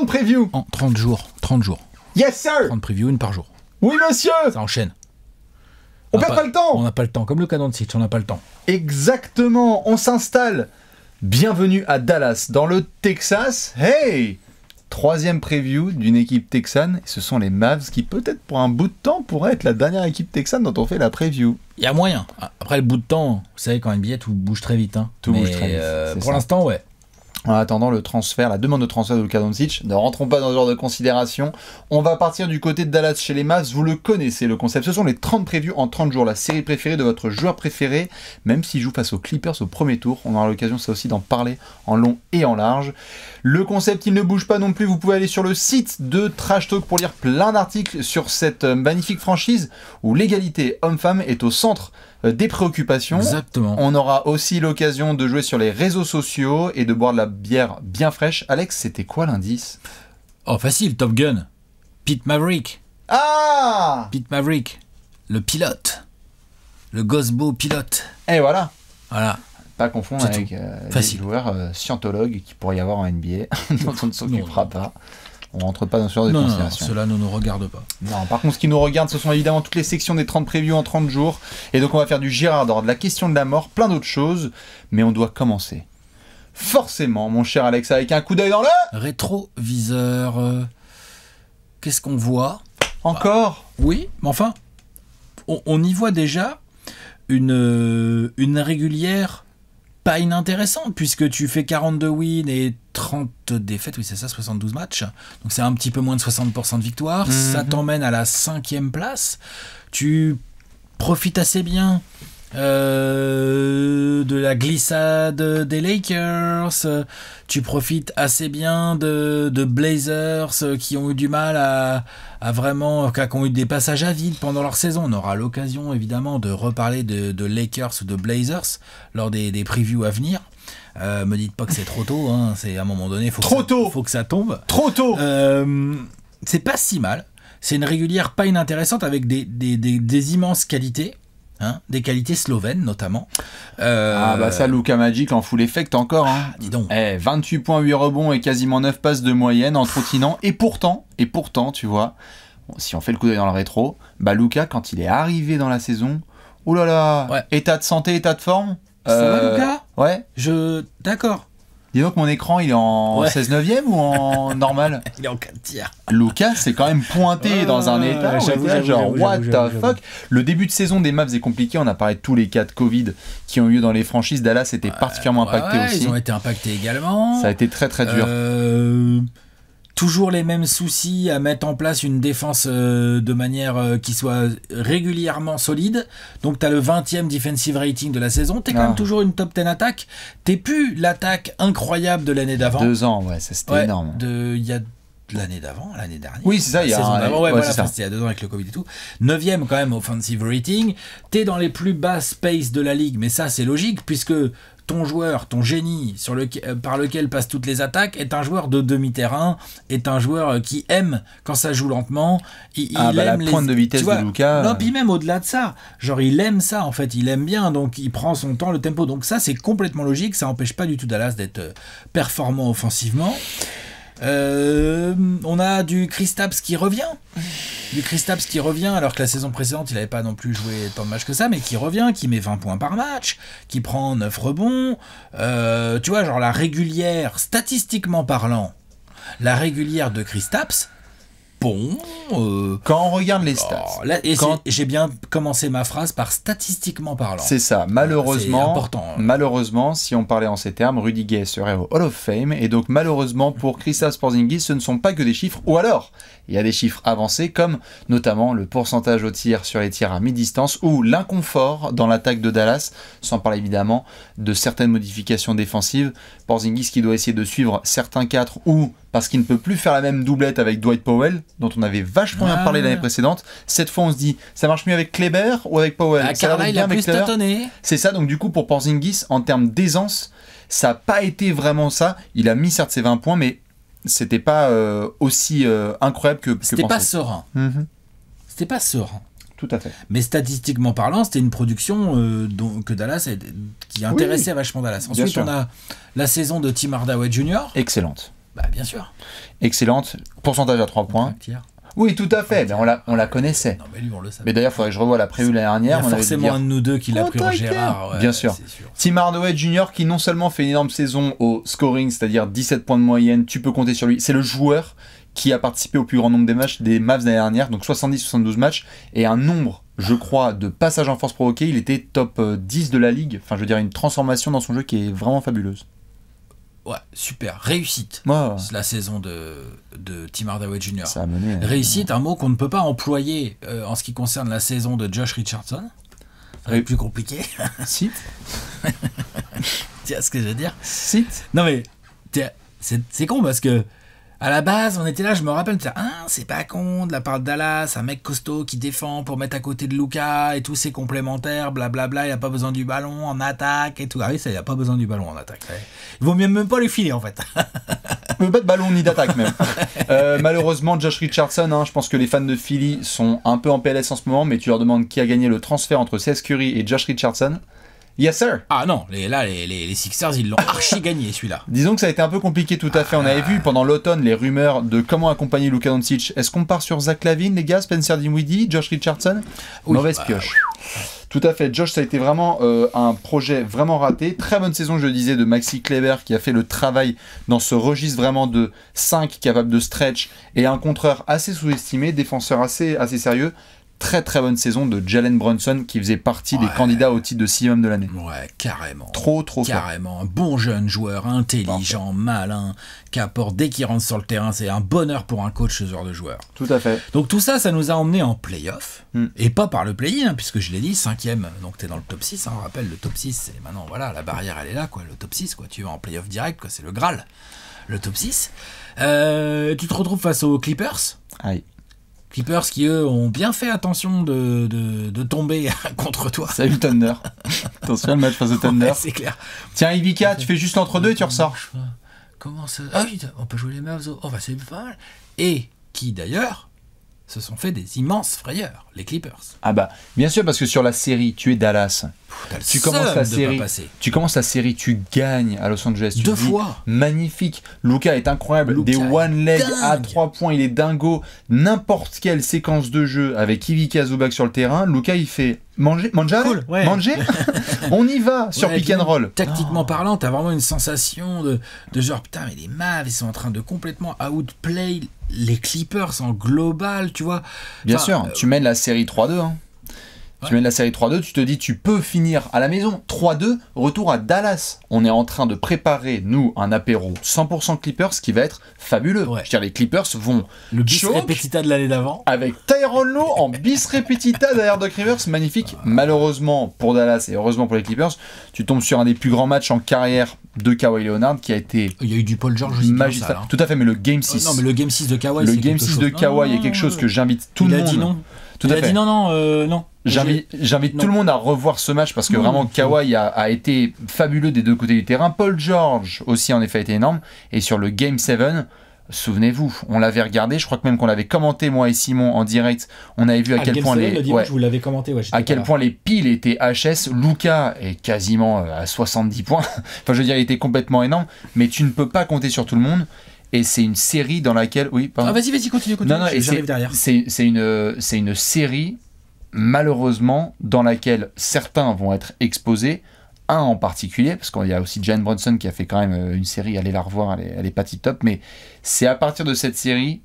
previews. En 30 jours. 30 jours. Yes, sir. 30 previews, une par jour. Oui, monsieur. Ça enchaîne. On perd pas le temps. On n'a pas le temps. Comme le cas d'Antic, on n'a pas le temps. Exactement. On s'installe. Bienvenue à Dallas, dans le Texas. Hey! 3e preview d'une équipe texane. Et ce sont les Mavs qui, peut-être pour un bout de temps, pourraient être la dernière équipe texane dont on fait la preview. Il y a moyen. Après le bout de temps, vous savez, quand NBA, tout bouge très vite. Hein. Tout bouge très vite. Pour l'instant, ouais. En attendant le transfert, la demande de transfert de Luka Doncic, ne rentrons pas dans ce genre de considération. On va partir du côté de Dallas chez les Mavs. Vous le connaissez, le concept. Ce sont les 30 previews en 30 jours. La série préférée de votre joueur préféré, même s'il joue face aux Clippers au premier tour. On aura l'occasion, ça aussi, d'en parler en long et en large. Le concept, il ne bouge pas non plus. Vous pouvez aller sur le site de Trash Talk pour lire plein d'articles sur cette magnifique franchise où l'égalité homme-femme est au centre des préoccupations. Exactement. On aura aussi l'occasion de jouer sur les réseaux sociaux et de boire de la bière bien fraîche. Alex, c'était quoi l'indice? Oh, facile, Top Gun. Pete Maverick. Ah! Pete Maverick. Le pilote. Le Gosbo pilote. Et voilà. Voilà. Pas confondre C'est avec des joueurs scientologues qui pourrait y avoir en NBA, dont on ne s'occupera pas. On rentre pas dans ce genre de considération. Non, cela ne nous regarde pas. Non, par contre, ce qui nous regarde, ce sont évidemment toutes les sections des 30 previews en 30 jours. Et donc, on va faire du Gérard d'or, de la question de la mort, plein d'autres choses. Mais on doit commencer. Forcément, mon cher Alex, avec un coup d'œil dans le... Rétroviseur. Qu'est-ce qu'on voit? Encore? Oui, mais enfin, on y voit déjà une régulière pas inintéressante, puisque tu fais 42 wins et 30 défaites, oui c'est ça, 72 matchs, donc c'est un petit peu moins de 60% de victoire, ça t'emmène à la 5e place, tu profites assez bien de la glissade des Lakers, tu profites assez bien de Blazers qui ont eu du mal à vraiment, qui ont eu des passages à vide pendant leur saison. On aura l'occasion évidemment de reparler de Lakers ou de Blazers lors des previews à venir. Me dites pas que c'est trop tôt, hein. C'est à un moment donné, faut que ça tombe. Trop tôt. C'est pas si mal. C'est une régulière pas inintéressante avec des immenses qualités. Hein, des qualités slovènes notamment. Ça, Luka Magic en full effect encore. Hein. Dis donc. 28 points, 8 rebonds et quasiment 9 passes de moyenne en trottinant. Et pourtant, tu vois, si on fait le coup d'œil dans le rétro, Luka, quand il est arrivé dans la saison, oulala, ouais. État de santé, état de forme. Ça va, Luka ? Ouais. D'accord. Dis donc, mon écran, il est en 16/9 ou en normal? Il est en 4 tiers. Luka s'est quand même pointé dans un état genre what the fuck. Le début de saison des Mavs est compliqué. On a parlé de tous les cas de Covid qui ont eu lieu dans les franchises. Dallas était particulièrement impacté aussi. Ils ont été impactés également. Ça a été très très dur. Toujours les mêmes soucis à mettre en place une défense de manière qui soit régulièrement solide. Donc tu as le 20e defensive rating de la saison. Tu es quand même toujours une top 10 attaque. Tu n'es plus l'attaque incroyable de l'année d'avant. 2 ans, ouais, ça c'était énorme. Il y a l'année d'avant, l'année dernière. Oui, c'est ça, il y a saison d'avant. c'était il y a 2 ans avec le Covid et tout. 9e quand même offensive rating. Tu es dans les plus basses pace de la ligue, mais ça c'est logique puisque ton joueur, ton génie par lequel passent toutes les attaques est un joueur de demi-terrain, est un joueur qui aime quand ça joue lentement. Il aime la pointe de vitesse de Luka. Non, puis même au-delà de ça, genre il aime ça en fait, il aime bien, donc il prend son temps, le tempo. Donc ça c'est complètement logique, ça n'empêche pas du tout Dallas d'être performant offensivement. On a du Kristaps qui revient. Alors que la saison précédente il n'avait pas non plus joué tant de matchs que ça, mais qui revient, qui met 20 points par match, qui prend 9 rebonds. Tu vois, genre la régulière, statistiquement parlant, la régulière de Kristaps, bon. Quand on regarde les stats. J'ai bien commencé ma phrase par statistiquement parlant. C'est ça. Malheureusement, c'est important. Malheureusement, si on parlait en ces termes, Rudy Gay serait au Hall of Fame. Et donc, malheureusement, pour Kristaps Porzingis, ce ne sont pas que des chiffres. Ou alors, il y a des chiffres avancés, comme notamment le pourcentage au tir sur les tirs à mi-distance ou l'inconfort dans l'attaque de Dallas, sans parler évidemment de certaines modifications défensives. Porzingis qui doit essayer de suivre certains 4 ou parce qu'il ne peut plus faire la même doublette avec Dwight Powell, dont on avait vachement bien parlé l'année précédente. Cette fois, on se dit, ça marche mieux avec Kleber ou avec Powell? Carla, il a plus tâtonné. C'est ça, donc du coup, pour Porzingis, en termes d'aisance, ça n'a pas été vraiment ça. Il a mis certes ses 20 points, mais c'était pas aussi incroyable que C'était pensé. Pas serein. C'était pas serein. Tout à fait. Mais statistiquement parlant, c'était une production que Dallas qui intéressait vachement Dallas. Ensuite, on a la saison de Tim Hardaway Jr. Excellente. Bah, bien sûr. Excellente. Pourcentage à 3 points. Oui, tout à fait. Mais on la connaissait. Non, mais lui, on le savait. Mais d'ailleurs, il faudrait que je revoie la prévue l'année dernière. Il y a forcément un de nous deux qui l'a pris en Gérard. Bien sûr. Tim Hardaway Jr. qui non seulement fait une énorme saison au scoring, c'est-à-dire 17 points de moyenne, tu peux compter sur lui. C'est le joueur qui a participé au plus grand nombre des matchs des Mavs l'année dernière, donc 70-72 matchs, et un nombre, je crois, de passages en force provoqués. Il était top 10 de la ligue. Enfin, je veux dire, une transformation dans son jeu qui est vraiment fabuleuse. Ouais, super. Réussite. Ouais. La saison de Tim Hardaway Jr. Ça a mené. Réussite, un mot qu'on ne peut pas employer en ce qui concerne la saison de Josh Richardson. Ça va être plus compliqué. Site. Tu vois ce que je veux dire? Site. Non mais, c'est con parce que à la base, on était là, je me rappelle, c'est pas con de la part de Dallas, un mec costaud qui défend pour mettre à côté de Luka et tous ses complémentaires, blablabla, il a pas besoin du ballon en attaque et tout. Ah oui, ça, il a pas besoin du ballon en attaque. Il vaut mieux même pas lui filer en fait. Pas de ballon ni d'attaque même. Malheureusement, Josh Richardson, je pense que les fans de Philly sont un peu en PLS en ce moment, mais tu leur demandes qui a gagné le transfert entre Seth Curry et Josh Richardson. Yes sir. Ah non, les Sixers, ils l'ont archi gagné celui-là. Disons que ça a été un peu compliqué tout à fait. On avait vu pendant l'automne les rumeurs de comment accompagner Luka Doncic. Est-ce qu'on part sur Zach LaVine, les gars, Spencer Dinwiddie, Josh Richardson? Oui, mauvaise pioche. Ouais. Tout à fait. Josh, ça a été vraiment un projet vraiment raté. Très bonne saison, je disais, de Maxi Kleber qui a fait le travail dans ce registre vraiment de 5 capable de stretch et un contreur assez sous-estimé, défenseur assez sérieux. Très très bonne saison de Jalen Brunson qui faisait partie des candidats au titre de 6 hommes de l'année. Ouais, carrément. Trop carrément. Un bon jeune joueur, intelligent, malin, qui apporte dès qu'il rentre sur le terrain. C'est un bonheur pour un coach ce genre de joueur. Tout à fait. Donc tout ça, ça nous a emmenés en play-off. Et pas par le play-in, puisque je l'ai dit, 5e. Donc t'es dans le top 6. On rappelle, le top 6, c'est maintenant, voilà, la barrière elle est là, quoi. Le top 6, quoi. Tu vas en play-off direct, quoi. C'est le Graal. Le top 6. Tu te retrouves face aux Clippers. Aïe. Clippers qui, eux, ont bien fait attention de tomber contre toi. Salut le Thunder. Attention, le match face au Thunder. Ouais, c'est clair. Tiens, Ivica, tu fais juste l'entre-deux et tu ressors. Comment ça? Ah oui, on peut jouer les Mavs. Oh, bah c'est pas mal. Et qui, d'ailleurs, se sont fait des immenses frayeurs, les Clippers. Ah bah, bien sûr, parce que sur la série, tu es Dallas. Tu commences la série, tu gagnes à Los Angeles. Deux fois. Magnifique. Luka est incroyable. Des one leg à 3 points, il est dingo. N'importe quelle séquence de jeu avec Ivica Zubac sur le terrain, Luka il fait manger, cool, ouais. Manger. On y va sur pick and roll. Tactiquement parlant, t'as vraiment une sensation de genre putain, mais les Mavs ils sont en train de complètement outplay les Clippers en global, tu vois. Bien sûr, tu mènes la série 3-2. Tu mènes la série 3-2, tu te dis tu peux finir à la maison. 3-2, retour à Dallas. On est en train de préparer, nous, un apéro 100% Clippers qui va être fabuleux. Ouais. Je veux dire, les Clippers vont... Le bis repetita de l'année d'avant. Avec Tyronn Lue en bis repetita derrière Doc Rivers, magnifique. Malheureusement pour Dallas et heureusement pour les Clippers, tu tombes sur un des plus grands matchs en carrière de Kawhi Leonard qui a été... Il y a eu du Paul George aussi. Magistral. Tout à fait, mais le Game 6... non, mais le Game 6 de Kawhi, le Game 6 de Kawhi est quelque chose que j'invite tout le monde... Il a dit non. Tout à fait. Il a dit non. J'invite tout le monde à revoir ce match parce que vraiment Kawhi a été fabuleux des deux côtés du terrain. Paul George aussi en effet a été énorme. Et sur le Game 7, souvenez-vous, on l'avait regardé, je crois que même qu'on l'avait commenté moi et Simon en direct. On avait vu à quel point vous l'avez commenté, à quel point les piles étaient HS. Luka est quasiment à 70 points. Enfin je veux dire il était complètement énorme. Mais tu ne peux pas compter sur tout le monde. Et c'est une série dans laquelle... Oui, pardon. Ah, vas-y, continue. Non, j'arrive derrière. C'est une série, malheureusement, dans laquelle certains vont être exposés. Un en particulier, parce qu'il y a aussi Jalen Brunson qui a fait quand même une série, allez la revoir, elle est pas tip-top. Mais c'est à partir de cette série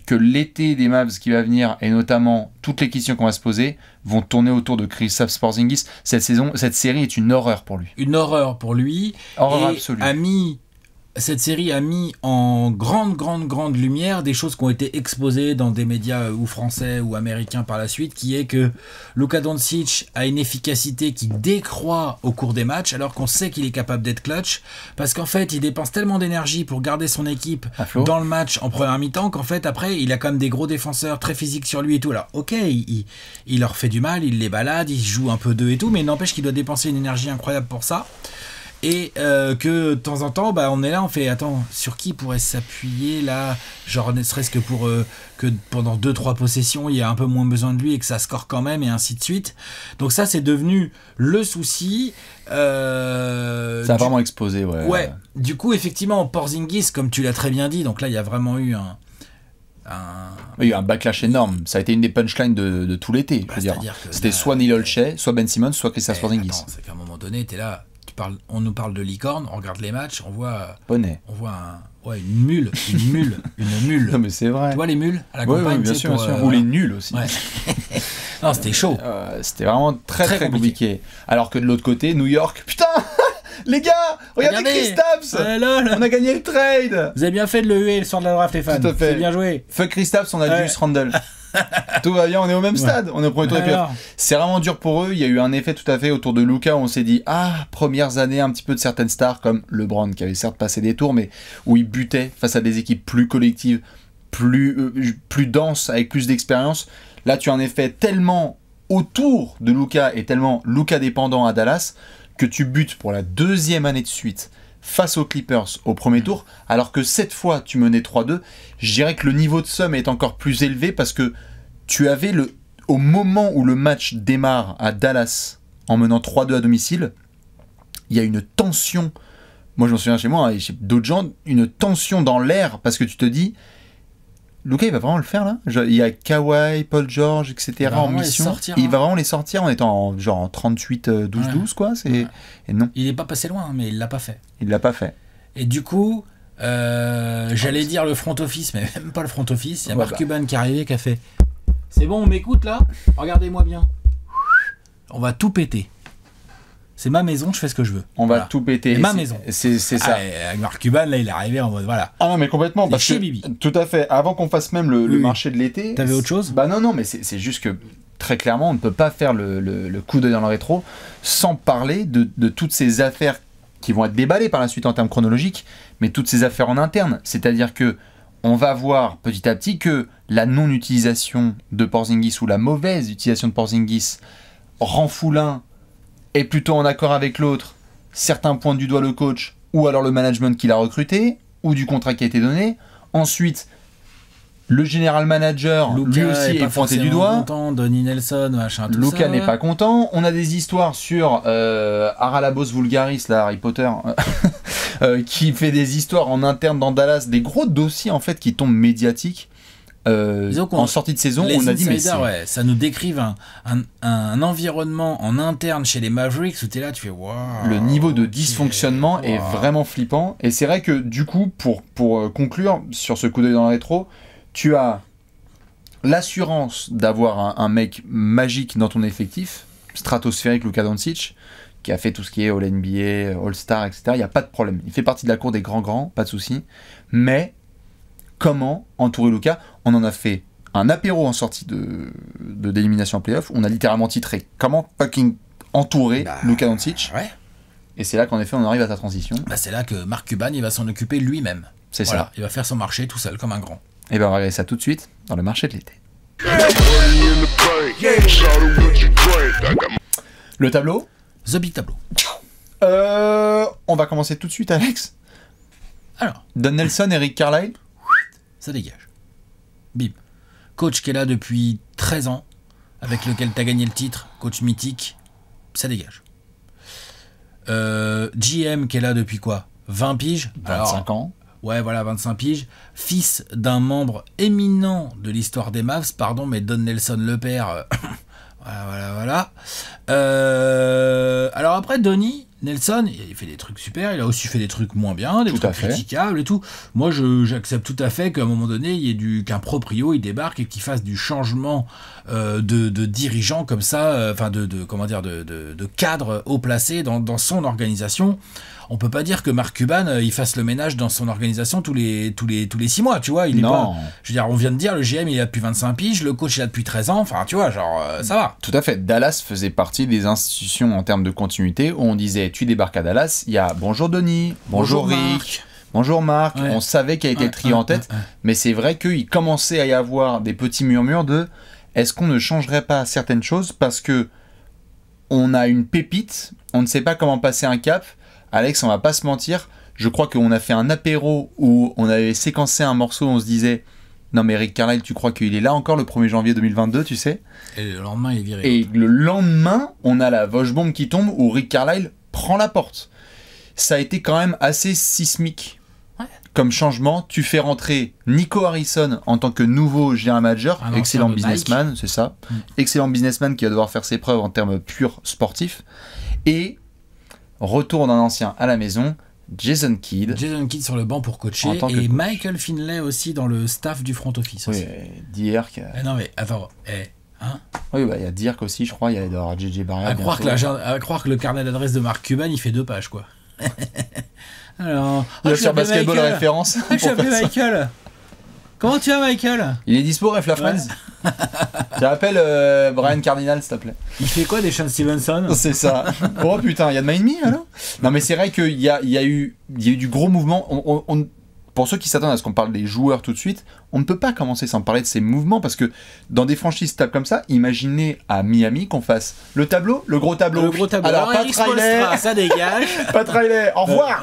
que l'été des Mavs qui va venir, et notamment toutes les questions qu'on va se poser, vont tourner autour de Kristaps Porzingis. Cette série est une horreur pour lui. Une horreur pour lui. Horreur absolue. Cette série a mis en grande lumière des choses qui ont été exposées dans des médias ou français ou américains par la suite, qui est que Luka Doncic a une efficacité qui décroît au cours des matchs, alors qu'on sait qu'il est capable d'être clutch, parce qu'en fait, il dépense tellement d'énergie pour garder son équipe dans le match en première mi-temps, qu'en fait, après, il a quand même des gros défenseurs très physiques sur lui et tout. Alors, ok, il leur fait du mal, il les balade, il joue un peu d'eux et tout, mais il n'empêche qu'il doit dépenser une énergie incroyable pour ça. Et que de temps en temps, bah, on est là, on fait attends, sur qui pourrait s'appuyer là, genre ne serait-ce que pour que pendant 2-3 possessions, il y a un peu moins besoin de lui et que ça score quand même et ainsi de suite. Donc ça, c'est devenu le souci. Ça a vraiment explosé, ouais. Ouais. Du coup, effectivement, Porzingis, comme tu l'as très bien dit, donc là, il y a vraiment eu il y a eu un backlash énorme. Ça a été une des punchlines de tout l'été. Je veux dire. C'était soit Neil Olshey, soit Ben Simmons, soit Kristaps Porzingis. Attends, c'est qu'à un moment donné, t'es là. On nous parle de licorne, on regarde les matchs, on voit une mule. Non mais c'est vrai. Tu vois les mules à la campagne, bien sûr, ou les nuls aussi. Ouais. Non, c'était chaud. C'était vraiment très compliqué. Alors que de l'autre côté, New York, putain, les gars, regardez Kristaps, on a gagné le trade. Vous avez bien fait de le huer le soir de la draft, les fans. Tout à fait. C'est bien joué. Fuck Kristaps, on a Julius Randle. Tout va bien, on est au même stade, on est au premier tour des playoffs. C'est vraiment dur pour eux. Il y a eu un effet tout à fait autour de Luka où on s'est dit premières années un petit peu de certaines stars comme LeBron qui avait certes passé des tours mais où il butait face à des équipes plus collectives, plus denses, avec plus d'expérience. Là tu as un effet tellement autour de Luka et tellement Luka dépendant à Dallas que tu butes pour la deuxième année de suite face aux Clippers au premier tour, alors que cette fois tu menais 3-2, je dirais que le niveau de somme est encore plus élevé parce que tu avais au moment où le match démarre à Dallas en menant 3-2 à domicile, il y a une tension, moi je me souviens chez moi et chez d'autres gens, une tension dans l'air parce que tu te dis Luka il va vraiment le faire là, il y a Kawhi, Paul George, etc. en mission, il va vraiment les sortir en étant en 38-12-12 quoi. Et non. Il n'est pas passé loin mais il l'a pas fait. Il l'a pas fait. Et du coup, j'allais dire le front office, mais même pas le front office, il y a Mark Cuban qui est arrivé qui a fait c'est bon on m'écoute là, regardez-moi bien. On va tout péter. C'est ma maison, je fais ce que je veux. On va tout péter. C'est ma maison. C'est ça. Mark Cuban, là, il est arrivé en mode voilà. Ah non, mais complètement. Parce que, Bibi. tout à fait. Avant qu'on fasse même le marché de l'été. T'avais autre chose ? Bah non, mais c'est juste que très clairement, on ne peut pas faire le coup d'œil dans le rétro sans parler de toutes ces affaires qui vont être déballées par la suite en termes chronologiques, mais toutes ces affaires en interne. C'est-à-dire que on va voir petit à petit que la non-utilisation de Porzingis ou la mauvaise utilisation de Porzingis rend fou l'un est plutôt en accord avec l'autre, certains pointent du doigt le coach, ou alors le management qui l'a recruté, ou du contrat qui a été donné. Ensuite, le general manager, lui aussi, est pointé du doigt. Content, Donnie Nelson, machin, tout Luka n'est pas content. On a des histoires sur Haralabos Vulgaris, là, Harry Potter, qui fait des histoires en interne dans Dallas, des gros dossiers en fait qui tombent médiatiques. En sortie de saison, on a dit mais ça nous décrive un environnement en interne chez les Mavericks où t'es là, tu fais waouh. Le niveau de dysfonctionnement est vraiment flippant. Et c'est vrai que du coup, pour conclure sur ce coup d'œil dans le rétro, tu as l'assurance d'avoir un mec magique dans ton effectif, stratosphérique Luka Doncic, qui a fait tout ce qui est All-NBA, All-Star, etc. Il n'y a pas de problème. Il fait partie de la cour des grands, pas de souci. Mais comment entourer Luka ? On en a fait un apéro en sortie d'élimination en playoff. On a littéralement titré comment fucking entourer Luka Doncic. Ouais. Et c'est là qu'en effet on arrive à ta transition. C'est là que Mark Cuban il va s'en occuper lui-même. C'est ça. Il va faire son marché tout seul comme un grand. Et on va regarder ça tout de suite dans le marché de l'été. Le tableau. The Big Tableau. On va commencer tout de suite, Alex. Alors. Don Nelson et Rick Carlisle. Ça dégage. Bim. Coach qui est là depuis 13 ans, avec lequel tu as gagné le titre, coach mythique, ça dégage. GM qui est là depuis quoi ? 20 piges ? 25 ans. Ouais, voilà, 25 piges. Fils d'un membre éminent de l'histoire des Mavs, pardon, mais Don Nelson le père. Voilà. Alors après, Donnie Nelson, il fait des trucs super, il a aussi fait des trucs moins bien, des trucs critiquables et tout. Moi, j'accepte tout à fait qu'à un moment donné, il y ait qu'un proprio, il débarque et qu'il fasse du changement de dirigeant comme ça, enfin de cadre haut placé dans son organisation. On peut pas dire que Mark Cuban il fasse le ménage dans son organisation tous les 6 mois, tu vois. Il est pas, je veux dire, on vient de dire, le GM il est là depuis 25 piges, le coach il est là depuis 13 ans, enfin tu vois, genre ça va. Tout à fait. Dallas faisait partie des institutions en termes de continuité où on disait tu débarques à Dallas, il y a bonjour Denis, bonjour Rick, bonjour Marc, on savait qu'il a été le trio en tête, mais c'est vrai qu'il commençait à y avoir des petits murmures de est-ce qu'on ne changerait pas certaines choses parce que on a une pépite, on ne sait pas comment passer un cap. Alex, on va pas se mentir, je crois qu'on a fait un apéro où on avait séquencé un morceau, on se disait non mais Rick Carlisle, tu crois qu'il est là encore le 1er janvier 2022, tu sais? Et le lendemain, il est viré. Et le lendemain, on a la Vosgebombe qui tombe où Rick Carlisle prend la porte. Ça a été quand même assez sismique. Comme changement, tu fais rentrer Nico Harrison en tant que nouveau GM manager, excellent businessman, c'est ça. Excellent businessman qui va devoir faire ses preuves en termes purs sportifs. Et retour d'un ancien à la maison, Jason Kidd. Jason Kidd sur le banc pour coacher. Et Michael Finlay aussi dans le staff du front office. Oui, Dirk. Non mais attends, hein? Oui, bah il y a Dirk aussi, je crois, il y a JJ Barrett. À croire que le carnet d'adresse de Mark Cuban, il fait 2 pages, quoi. Alors, sur Basketball référence. Je suis appelé Michael. Comment tu vas, Michael? Il est dispo, Ref la Friends. Tu rappelles Brian Cardinal, s'il te plaît. Il fait quoi des Sean Stevenson? C'est ça. Oh putain, il y a de My Enemy, alors? Non, mais c'est vrai qu'il y a eu du gros mouvement. Pour ceux qui s'attendent à ce qu'on parle des joueurs tout de suite, on ne peut pas commencer sans parler de ces mouvements parce que dans des franchises stables comme ça, imaginez à Miami qu'on fasse le tableau, le gros tableau. Le gros tableau. Alors, Pat Riley, ça dégage. Pat Riley, au revoir.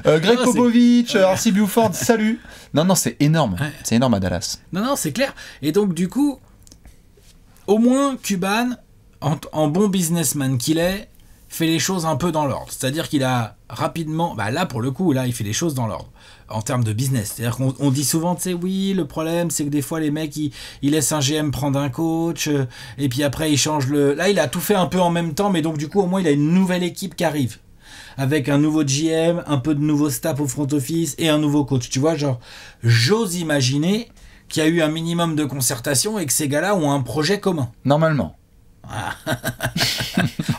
Greg Popovich, R.C. Buford, salut. Non, c'est énorme. Ouais. C'est énorme à Dallas. Non, c'est clair. Et donc, du coup, au moins, Cuban, en bon businessman qu'il est, fait les choses un peu dans l'ordre. C'est-à-dire qu'il a rapidement... Bah là, pour le coup, là, il fait les choses dans l'ordre. En termes de business. C'est-à-dire qu'on dit souvent, tu sais, oui, le problème, c'est que des fois, les mecs, ils laissent un GM prendre un coach, et puis après, ils changent le... Là, il a tout fait un peu en même temps, mais donc, du coup, au moins, il a une nouvelle équipe qui arrive. Avec un nouveau GM, un peu de nouveau staff au front office, et un nouveau coach. Tu vois, genre, j'ose imaginer qu'il y a eu un minimum de concertation et que ces gars-là ont un projet commun. Normalement.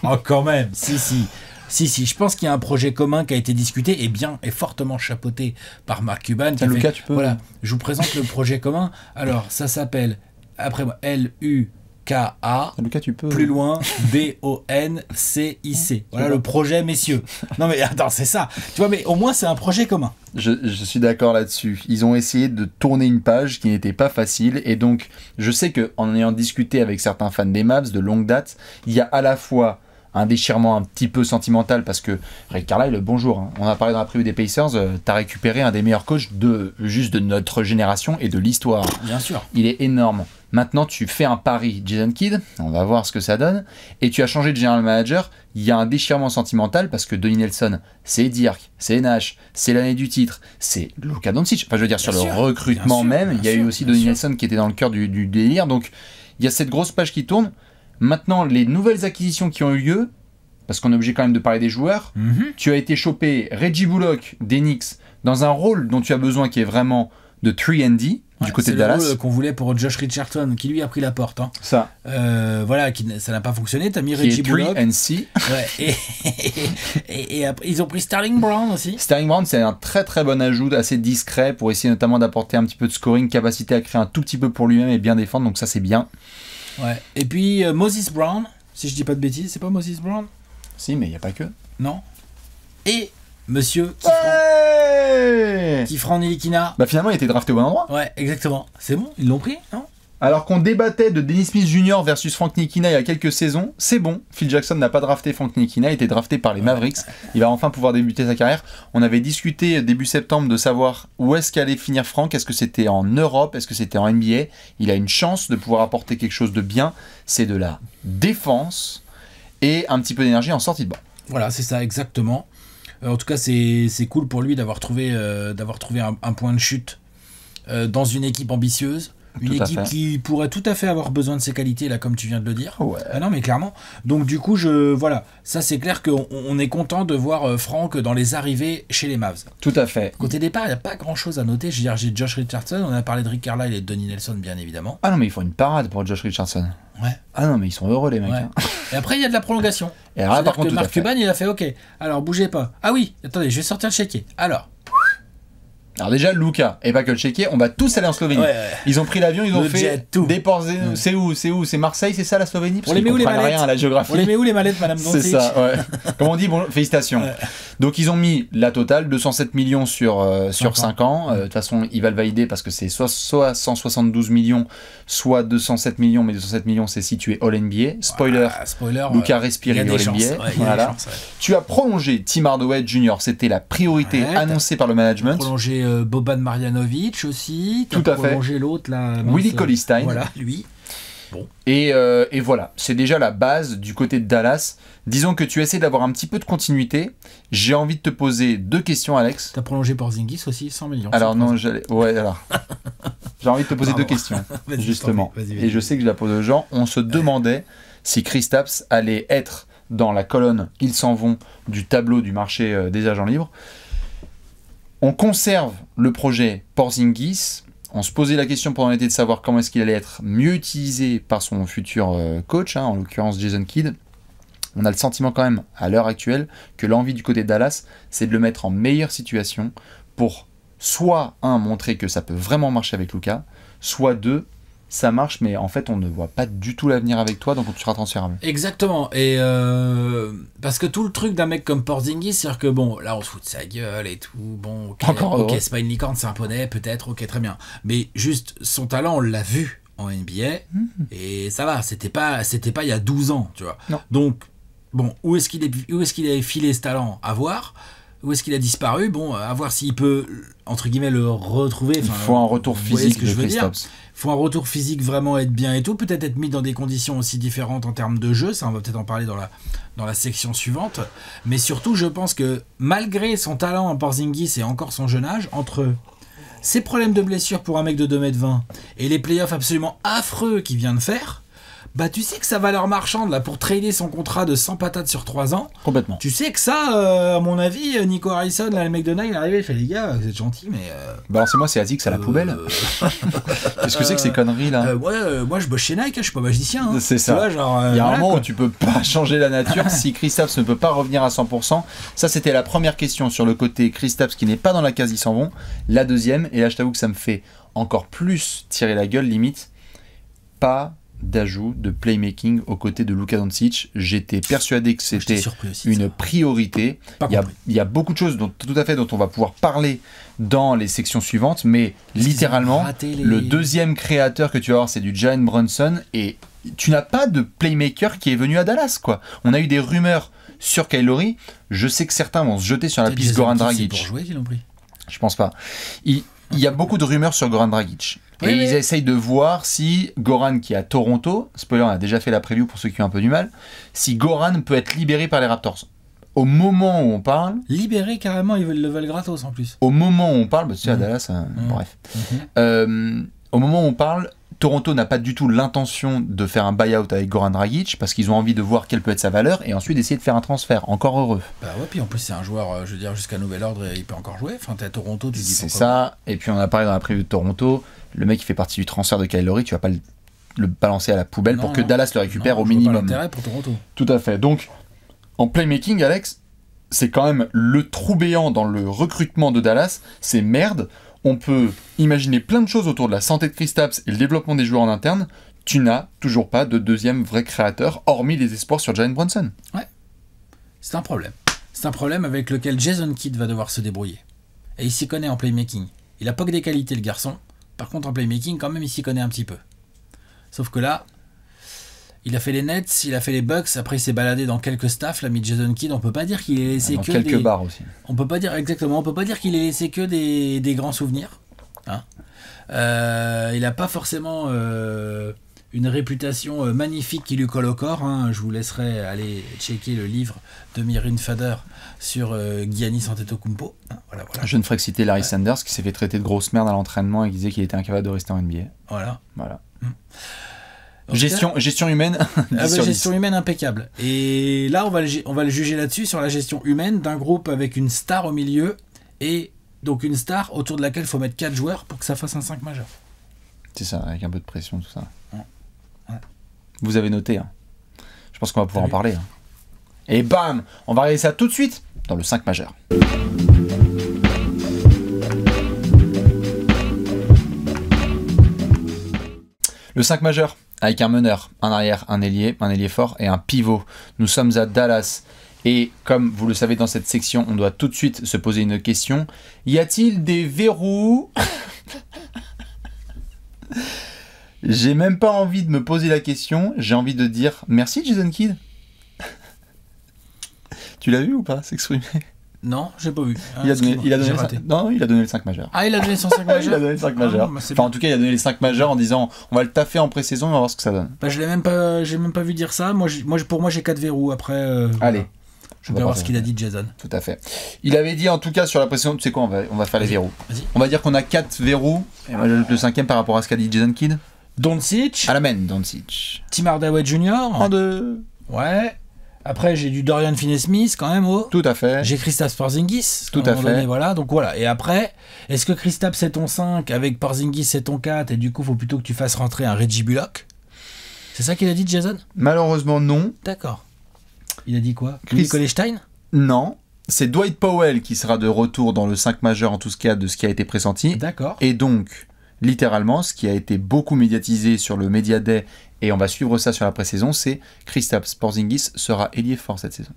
Oh, quand même, si, je pense qu'il y a un projet commun qui a été discuté et fortement chapeauté par Mark Cuban. Lucas, tu peux... Voilà, je vous présente le projet commun. Alors, ça s'appelle, après moi, L-U-K-A, Lucas, tu peux... plus loin, B-O-N-C-I-C. Voilà le projet, messieurs. Non mais attends, c'est ça. Tu vois, mais au moins, c'est un projet commun. Je suis d'accord là-dessus. Ils ont essayé de tourner une page qui n'était pas facile. Et donc, je sais qu'en ayant discuté avec certains fans des Mavs de longue date, il y a à la fois un déchirement un petit peu sentimental parce que Rick Carlisle, bonjour, hein. On a parlé dans la preview des Pacers, t'as récupéré un des meilleurs coachs de notre génération et de l'histoire. Bien sûr. Il est énorme. Maintenant, tu fais un pari Jason Kidd, on va voir ce que ça donne, et tu as changé de general manager. Il y a un déchirement sentimental parce que Donnie Nelson, c'est Dirk, c'est Nash, c'est l'année du titre, c'est Luka Doncic. Enfin, je veux dire, sur le recrutement même, il y a eu aussi Donnie Nelson qui était dans le cœur du délire. Donc, il y a cette grosse page qui tourne. Maintenant, les nouvelles acquisitions qui ont eu lieu, parce qu'on est obligé quand même de parler des joueurs, tu as été chopé Reggie Bullock des Knicks dans un rôle dont tu as besoin qui est vraiment de 3&D du côté de Dallas. C'est le rôle qu'on voulait pour Josh Richardson, qui lui a pris la porte. Hein. Ça. Voilà, ça n'a pas fonctionné. T'as mis Reggie Bullock. 3&C. Ouais, et après, ils ont pris Sterling Brown aussi. Sterling Brown, c'est un très très bon ajout, assez discret pour essayer notamment d'apporter un petit peu de scoring, capacité à créer un tout petit peu pour lui-même et bien défendre, donc ça c'est bien. Ouais. Et puis Moses Brown, si je dis pas de bêtises, c'est pas Moses Brown? Si, mais il n'y a pas que. Non. Et monsieur Kifran Nilikina. Bah finalement, il était drafté au bon endroit. Ouais, exactement. C'est bon, ils l'ont pris, non? Alors qu'on débattait de Dennis Smith Jr. versus Frank Ntilikina il y a quelques saisons, c'est bon. Phil Jackson n'a pas drafté Frank Ntilikina, il a été drafté par les Mavericks. Il va enfin pouvoir débuter sa carrière. On avait discuté début septembre de savoir où est-ce qu'allait finir Frank. Est-ce que c'était en Europe? Est-ce que c'était en NBA? Il a une chance de pouvoir apporter quelque chose de bien. C'est de la défense et un petit peu d'énergie en sortie de banc. Voilà, c'est ça, exactement. En tout cas, c'est cool pour lui d'avoir trouvé un point de chute dans une équipe ambitieuse. Une équipe qui pourrait tout à fait avoir besoin de ses qualités, là, comme tu viens de le dire. Ouais. Ah non, mais clairement. Donc, du coup, voilà. Ça, c'est clair qu'on est content de voir Frank dans les arrivées chez les Mavs. Tout à fait. Côté départ, il n'y a pas grand-chose à noter. Je veux dire, j'ai Josh Richardson. On a parlé de Rick Carlisle et de Donnie Nelson, bien évidemment. Ah non, mais ils font une parade pour Josh Richardson. Ouais. Ah non, mais ils sont heureux, les mecs. Ouais. Hein. Et après, il y a de la prolongation. Et alors, par contre, Mark Cuban, il a fait OK. Alors, bougez pas. Ah oui, attendez, je vais sortir le chéquier. Alors. Alors déjà, Luka et pas que le Tchéquie, on va tous aller en Slovénie. Ils ont pris l'avion, ils ont fait des ports. C'est où? C'est Marseille, c'est ça la Slovénie? Parce on les met où les mallettes? Rien à la géographie. On les met où les mallettes, Madame Doncic? C'est ça, ouais. Comme on dit, bon, félicitations. Donc ils ont mis la totale, 207 millions sur 5 ans. De toute façon, ils va le valider parce que c'est soit 172 millions, soit 207 millions, mais 207 millions, c'est si tu es All-NBA. Spoiler, Luka respire, il est All-NBA. Voilà. Tu as prolongé Tim Hardaway Jr., c'était la priorité annoncée par le management. Prolongé Boban Marjanovic aussi. Tout à fait. Prolongé l'autre là. Willie Cauley-Stein. Voilà, lui. Bon. Et voilà, c'est déjà la base du côté de Dallas. Disons que tu essaies d'avoir un petit peu de continuité. J'ai envie de te poser 2 questions, Alex. T'as prolongé Porzingis aussi, 100 millions. Alors non, alors. J'ai envie de te poser 2 questions, justement. Vas-y. Et je sais que je la pose aux gens. On se demandait si Kristaps allait être dans la colonne « Ils s'en vont » du tableau du marché des agents libres. On conserve le projet Porzingis. On se posait la question pendant l'été de savoir comment est-ce qu'il allait être mieux utilisé par son futur coach, en l'occurrence Jason Kidd. On a le sentiment quand même, à l'heure actuelle, que l'envie du côté de Dallas, c'est de le mettre en meilleure situation pour soit, montrer que ça peut vraiment marcher avec Luka, soit 2, ça marche, mais en fait, on ne voit pas du tout l'avenir avec toi, donc tu seras transférable. Exactement. Et parce que tout le truc d'un mec comme Porzingis, c'est-à-dire que bon, là, on se fout de sa gueule et tout. Bon, ok, c'est pas une licorne, c'est un poney, peut-être, ok, très bien. Mais juste, son talent, on l'a vu en NBA, et ça va, c'était pas il y a 12 ans, tu vois. Non. Donc, bon, où est-ce qu'il avait filé ce talent? À voir. Où est-ce qu'il a disparu? Bon, à voir s'il peut, entre guillemets, le retrouver. Il faut un retour physique de Kristaps. Il faut un retour physique vraiment être bien et tout. Peut-être être mis dans des conditions aussi différentes en termes de jeu. Ça, on va peut-être en parler dans la section suivante. Mais surtout, je pense que malgré son talent en Porzingis et encore son jeune âge, entre ses problèmes de blessure pour un mec de 2m20 et les playoffs absolument affreux qu'il vient de faire, bah tu sais que sa valeur marchande là pour trader son contrat de 100 patates sur 3 ans. Complètement. Tu sais que ça, à mon avis, Nico Harrison, là, le mec de Nike, il est arrivé, il fait les gars, vous êtes gentils, mais. Balancez-moi ces Azix à la poubelle. Qu'est-ce que c'est que ces conneries là? Moi je bosse chez Nike, je suis pas magicien. C'est ça. Tu vois, genre, il y a un moment où tu peux pas changer la nature si Kristaps ne peut pas revenir à 100%. Ça, c'était la première question sur le côté Kristaps qui n'est pas dans la case, ils s'en vont. La deuxième, et là je t'avoue que ça me fait encore plus tirer la gueule, limite, pas d'ajout de playmaking aux côtés de Luka Doncic. J'étais persuadé que c'était une priorité. Il y a beaucoup de choses dont on va pouvoir parler dans les sections suivantes, mais littéralement, le deuxième créateur que tu vas avoir, c'est du Jalen Brunson, et tu n'as pas de playmaker qui est venu à Dallas, quoi. On a eu des rumeurs sur Kyle Lowry. Je sais que certains vont se jeter sur la piste Goran Dragic. Pour jouer qu'ils l'ont pris. Je pense pas. Il y a beaucoup de rumeurs sur Goran Dragic. Et ils essayent de voir si Goran, qui est à Toronto, spoiler, on a déjà fait la preview pour ceux qui ont un peu du mal, si Goran peut être libéré par les Raptors. Au moment où on parle... Libéré carrément, ils le veulent gratos en plus. Au moment où on parle, bah, tu sais, à Dallas, bref. Au moment où on parle, Toronto n'a pas du tout l'intention de faire un buyout avec Goran Dragic parce qu'ils ont envie de voir quelle peut être sa valeur et ensuite d'essayer de faire un transfert. Encore heureux. Bah ouais, puis en plus c'est un joueur, je veux dire, jusqu'à nouvel ordre, il peut encore jouer. Enfin, t'es à Toronto, tu dis c'est ça. Et puis on a parlé dans la preview de Toronto, le mec qui fait partie du transfert de Kyle Lowry, tu vas pas le balancer à la poubelle pour que Dallas le récupère au minimum. Pas l'intérêt pour Toronto. Tout à fait. Donc, en playmaking, Alex, c'est quand même le trou béant dans le recrutement de Dallas. C'est merde. On peut imaginer plein de choses autour de la santé de Kristaps et le développement des joueurs en interne. Tu n'as toujours pas de deuxième vrai créateur, hormis les espoirs sur Jalen Brunson. Ouais. C'est un problème. C'est un problème avec lequel Jason Kidd va devoir se débrouiller. Et il s'y connaît en playmaking. Il a pas que des qualités, le garçon. Par contre, en playmaking, quand même, il s'y connaît un petit peu. Sauf que là, il a fait les Nets, il a fait les Bucks, après il s'est baladé dans quelques staffs, l'ami Jason Kidd. On peut pas dire qu'il ait laissé dans que quelques bars aussi. On peut pas dire exactement. On peut pas dire qu'il ait laissé que des grands souvenirs. Hein. Il a pas forcément une réputation magnifique qui lui colle au corps. Hein. Je vous laisserai aller checker le livre de Myrin Fader sur Giannis Antetokounmpo. Hein. Voilà. Je ne ferai que citer Larry Sanders qui s'est fait traiter de grosse merde à l'entraînement et qui disait qu'il était incapable de rester en NBA. Voilà. Gestion humaine. Gestion humaine impeccable. Et là, on va le juger là-dessus, sur la gestion humaine d'un groupe avec une star au milieu et donc une star autour de laquelle il faut mettre 4 joueurs pour que ça fasse un 5 majeur. C'est ça, avec un peu de pression, tout ça. Ouais. Vous avez noté. Hein. Je pense qu'on va pouvoir en parler. Hein. Et bam, on va regarder ça tout de suite dans le 5 majeur. Le 5 majeur, avec un meneur, un arrière, un ailier fort et un pivot. Nous sommes à Dallas. Et comme vous le savez dans cette section, on doit tout de suite se poser une question. Y a-t-il des verrous? J'ai même pas envie de me poser la question. J'ai envie de dire merci Jason Kidd. Tu l'as vu ou pas s'exprimer? Non, j'ai pas vu. Il a donné le 5 majeur. Ah, il a donné son 5 majeur. Il a donné le 5 majeur. Enfin, en tout cas, il a donné les 5 majeurs en disant on va le taffer en pré-saison et on va voir ce que ça donne. Bah, j'ai même pas vu dire ça. Pour moi, j'ai 4 verrous. Après, allez. Je vais voir ce qu'il a dit, Jason. Tout à fait. Il avait dit en tout cas sur la pré-saison, tu sais quoi, on va faire les verrous. On va dire qu'on a 4 verrous. Et moi, j'ajoute le 5e par rapport à ce qu'a dit Jason Kidd. Doncic. À la main, Doncic. Tim Hardaway Jr. En 2. Ouais. Après, j'ai du Dorian Finney-Smith quand même. Tout à fait. J'ai Kristaps Porzingis. Tout à fait. Donné, voilà. Donc voilà. Et après, est-ce que Kristaps c'est ton 5 avec Porzingis c'est ton 4 et du coup, il faut plutôt que tu fasses rentrer un Reggie Bullock? C'est ça qu'il a dit, Jason? Malheureusement, non. D'accord. Il a dit quoi? Willie Cauley-Stein? Non. C'est Dwight Powell qui sera de retour dans le 5 majeur en tout cas de ce qui a été pressenti. D'accord. Et donc, littéralement, ce qui a été beaucoup médiatisé sur le Media Day, et on va suivre ça sur la pré-saison, c'est Kristaps Porzingis sera ailier fort cette saison.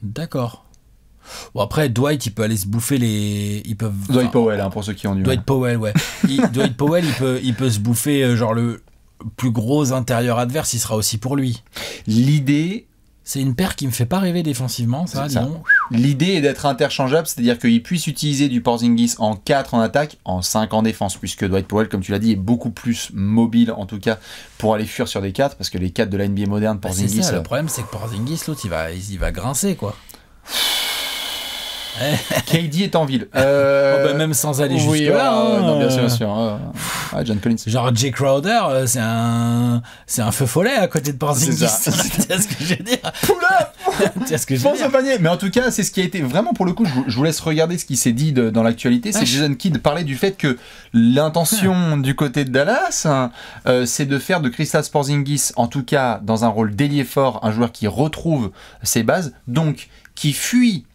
D'accord. Bon, après, Dwight, il peut aller se bouffer les... Dwight Powell, hein, pour ceux qui ont du Dwight Powell, ouais. Dwight Powell, il peut se bouffer, genre, le plus gros intérieur adverse, il sera aussi pour lui. L'idée... C'est une paire qui me fait pas rêver défensivement, ça, disons. L'idée est d'être interchangeable, c'est-à-dire qu'il puisse utiliser du Porzingis en 4 en attaque, en 5 en défense, puisque Dwight Powell, comme tu l'as dit, est beaucoup plus mobile, en tout cas, pour aller fuir sur des 4, parce que les 4 de la NBA moderne, Porzingis... c'est ça, le problème, c'est que Porzingis, l'autre, il va grincer, quoi. KD est en ville. Même sans aller jusque-là. Non, bien sûr. John Collins. Genre Jay Crowder, c'est un feu follet à côté de Porzingis. Tu sais ce que je veux dire? Tu sais ce que je veux dire? Panier. Mais en tout cas, c'est ce qui a été vraiment pour le coup. Je vous laisse regarder ce qui s'est dit dans l'actualité. C'est Jason Kidd parlait du fait que l'intention du côté de Dallas, c'est de faire de Kristaps Porzingis, en tout cas dans un rôle d'ailier fort, un joueur qui retrouve ses bases, donc qui fuit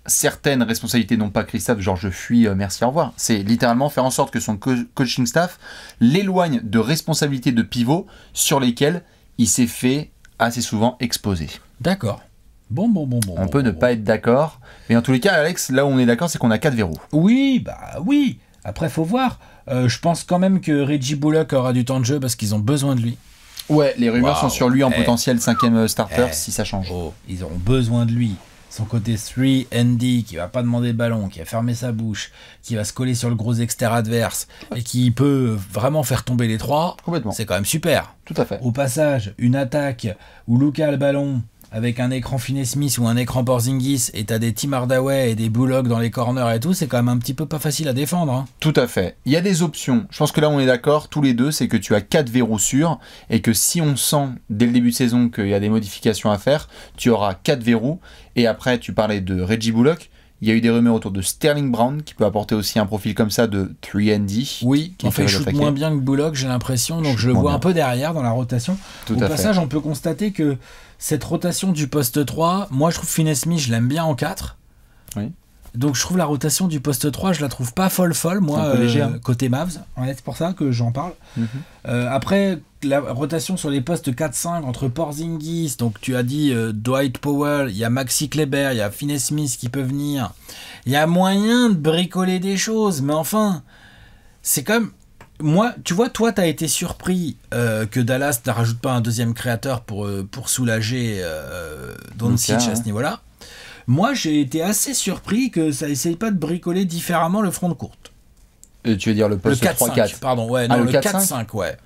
certaines responsabilités, non pas Kristaps, genre je fuis, merci, au revoir. C'est littéralement faire en sorte que son coaching staff l'éloigne de responsabilités de pivot sur lesquelles il s'est fait assez souvent exposer. D'accord. Bon. On peut ne pas être d'accord, mais en tous les cas, Alex, là où on est d'accord, c'est qu'on a 4 verrous. Oui. Après, faut voir. Je pense quand même que Reggie Bullock aura du temps de jeu parce qu'ils ont besoin de lui. Ouais, les rumeurs sont sur lui en potentiel 5e starter si ça change. Oh, ils auront besoin de lui. Son côté 3&D qui va pas demander le ballon, qui va fermer sa bouche, qui va se coller sur le gros extérieur adverse et qui peut vraiment faire tomber les 3, c'est quand même super. Tout à fait. Au passage, une attaque où Luka a le ballon avec un écran Finney-Smith ou un écran Porzingis et t'as des Tim Hardaway et des Bullock dans les corners et tout, c'est quand même un petit peu pas facile à défendre. Hein. Tout à fait. Il y a des options. Je pense que là on est d'accord, tous les deux, c'est que tu as 4 verrous sûrs et que si on sent dès le début de saison qu'il y a des modifications à faire, tu auras 4 verrous. Et après, tu parlais de Reggie Bullock. Il y a eu des rumeurs autour de Sterling Brown qui peut apporter aussi un profil comme ça de 3&D. Oui, qui il shoot moins bien que Bullock, j'ai l'impression, donc je le vois un peu derrière dans la rotation. Au passage, on peut constater que cette rotation du poste 3, moi je trouve Finney-Smith, je l'aime bien en 4. Oui. Donc je trouve la rotation du poste 3, je la trouve pas folle, moi, léger, côté Mavs. Ouais, c'est pour ça que j'en parle. Après, la rotation sur les postes 4-5 entre Porzingis, donc tu as dit Dwight Powell, il y a Maxi Kleber, il y a Finney-Smith qui peut venir. Il y a moyen de bricoler des choses, mais enfin, c'est comme... Moi, tu vois, toi, t'as été surpris que Dallas ne rajoute pas un deuxième créateur pour soulager Doncic à ce niveau-là. Moi, j'ai été assez surpris que ça essaye pas de bricoler différemment le front de courte. Tu veux dire le poste 3-4? Pardon, ouais, non, le 4-5, ouais.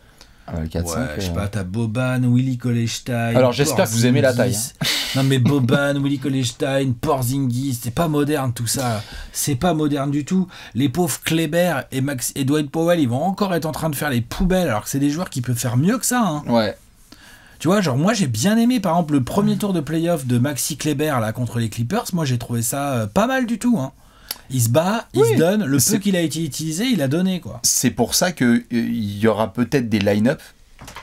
Le 4-5, ouais, je sais pas, t'as Boban, Willie Cauley-Stein. Alors j'espère que vous aimez la taille. Hein. Non mais Boban, Willie Cauley-Stein, Porzingis, c'est pas moderne tout ça. C'est pas moderne du tout. Les pauvres Kleber et Dwight Powell, ils vont encore être en train de faire les poubelles alors que c'est des joueurs qui peuvent faire mieux que ça. Hein. Ouais. Tu vois, genre moi j'ai bien aimé par exemple le premier tour de playoff de Maxi Kleber là contre les Clippers. Moi j'ai trouvé ça pas mal du tout. Hein. Il se bat, il se donne, le peu qu'il a été utilisé, il a donné quoi. C'est pour ça qu'il y aura peut-être des line-up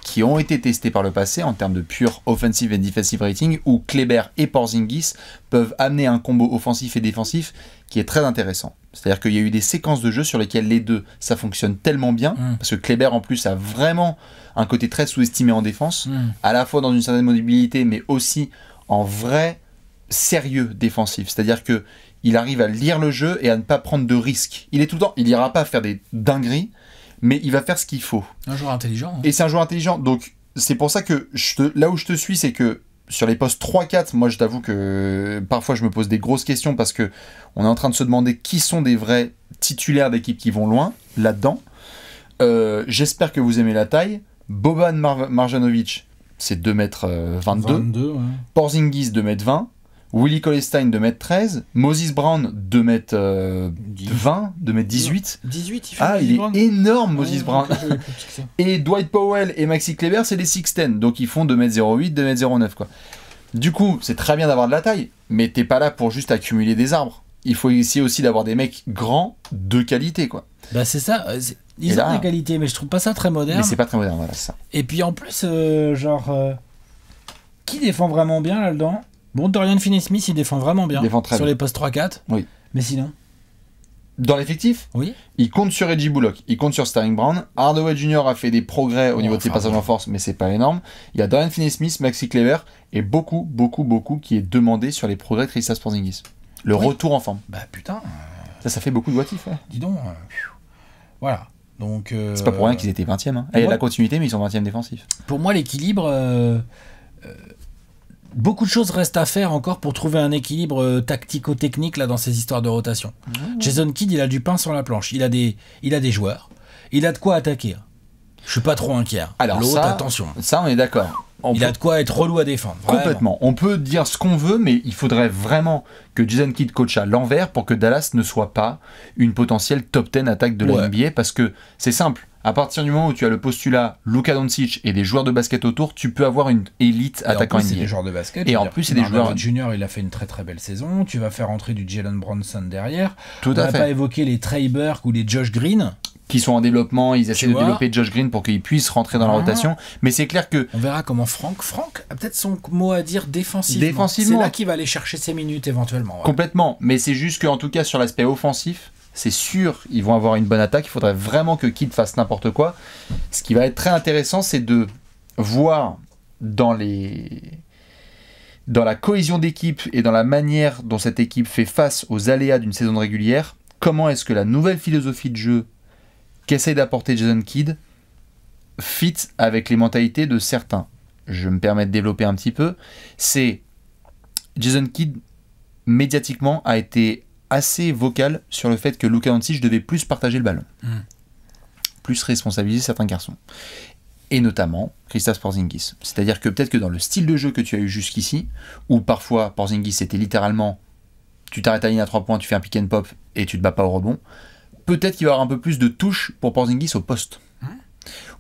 qui ont été testés par le passé en termes de pure offensive et defensive rating où Kleber et Porzingis peuvent amener un combo offensif et défensif qui est très intéressant. C'est-à-dire qu'il y a eu des séquences de jeu sur lesquelles les deux, ça fonctionne tellement bien, parce que Kleber en plus a vraiment un côté très sous-estimé en défense, à la fois dans une certaine mobilité, mais aussi en vrai sérieux défensif. C'est-à-dire que il arrive à lire le jeu et à ne pas prendre de risques. Il est tout le temps, il n'ira pas faire des dingueries, mais il va faire ce qu'il faut. Un joueur intelligent. Et c'est un joueur intelligent, donc c'est pour ça que là où je te suis, c'est que sur les postes 3-4, moi je t'avoue que parfois je me pose des grosses questions parce que on est en train de se demander qui sont des vrais titulaires d'équipes qui vont loin là-dedans. J'espère que vous aimez la taille. Boban Marjanovic, c'est 2m22. 22, ouais. Porzingis, 2m20. Willie Cauley-Stein, 2m13. Moses Brown, 2m20, 2m18. 18, il fait Ah, il est énorme, Moses Brown. Okay, Et Dwight Powell et Maxi Kleber, c'est les 6'10", donc ils font 2m08, 2m09, quoi. Du coup, c'est très bien d'avoir de la taille, mais t'es pas là pour juste accumuler des arbres. Il faut essayer aussi d'avoir des mecs grands de qualité, quoi. Bah c'est ça, ils ont des qualités, mais je trouve pas ça très moderne. Mais c'est pas très moderne, voilà, c'est ça. Et puis en plus, qui défend vraiment bien là-dedans? Bon, Dorian Finney-Smith, il défend vraiment bien sur les postes 3-4. Oui. Mais sinon? Dans l'effectif, oui. Il compte sur Reggie Bullock, il compte sur Sterling Brown. Hardaway Jr. a fait des progrès au niveau de ses passages en force, mais c'est pas énorme. Il y a Dorian Finney-Smith, Maxi Kleber et beaucoup qui est demandé sur les progrès de Kristaps Porzingis. Le retour en forme. Bah putain. Ça fait beaucoup de what if, ouais. Dis donc. Voilà. Donc. C'est pas pour rien qu'ils étaient 20e. Hein. Il y a la continuité, mais ils sont 20e défensifs. Pour moi, l'équilibre. Beaucoup de choses restent à faire encore pour trouver un équilibre tactico-technique là dans ces histoires de rotation. Jason Kidd, il a du pain sur la planche. Il a des joueurs. Il a de quoi attaquer. Je suis pas trop inquiet. Alors l'autre, attention. Ça, on est d'accord. Il a de quoi être relou à défendre. Complètement. On peut dire ce qu'on veut, mais il faudrait vraiment que Jason Kidd coach à l'envers pour que Dallas ne soit pas une potentielle top 10 attaque de la NBA, parce que c'est simple. À partir du moment où tu as le postulat Luka Doncic et des joueurs de basket autour, tu peux avoir une élite attaquant NBA. C'est des joueurs de basket. Et en plus, c'est des joueurs. Junior, il a fait une très très belle saison. Tu vas faire entrer du Jalen Brunson derrière. Tout à fait. On n'a pas évoqué les Trey Burke ou les Josh Green. Qui sont en développement, ils essaient de développer Josh Green pour qu'il puisse rentrer dans la rotation. Mais c'est clair que. On verra comment Franck a peut-être son mot à dire défensivement. C'est là qu'il va aller chercher ses minutes éventuellement. Ouais. Complètement. Mais c'est juste qu'en tout cas, sur l'aspect offensif, c'est sûr, ils vont avoir une bonne attaque. Il faudrait vraiment que Kidd fasse n'importe quoi. Ce qui va être très intéressant, c'est de voir dans la cohésion d'équipe et dans la manière dont cette équipe fait face aux aléas d'une saison régulière, comment est-ce que la nouvelle philosophie de jeu qu'essaye d'apporter Jason Kidd fit avec les mentalités de certains. Je me permets de développer un petit peu. C'est Jason Kidd, médiatiquement, a été assez vocal sur le fait que Luka Doncic devait plus partager le ballon, plus responsabiliser certains garçons, et notamment Kristaps Porzingis. C'est-à-dire que peut-être que dans le style de jeu que tu as eu jusqu'ici, où parfois Porzingis c'était littéralement tu t'arrêtes à la ligne à 3 points, tu fais un pick and pop et tu te bats pas au rebond, peut-être qu'il va y avoir un peu plus de touche pour Porzingis au poste.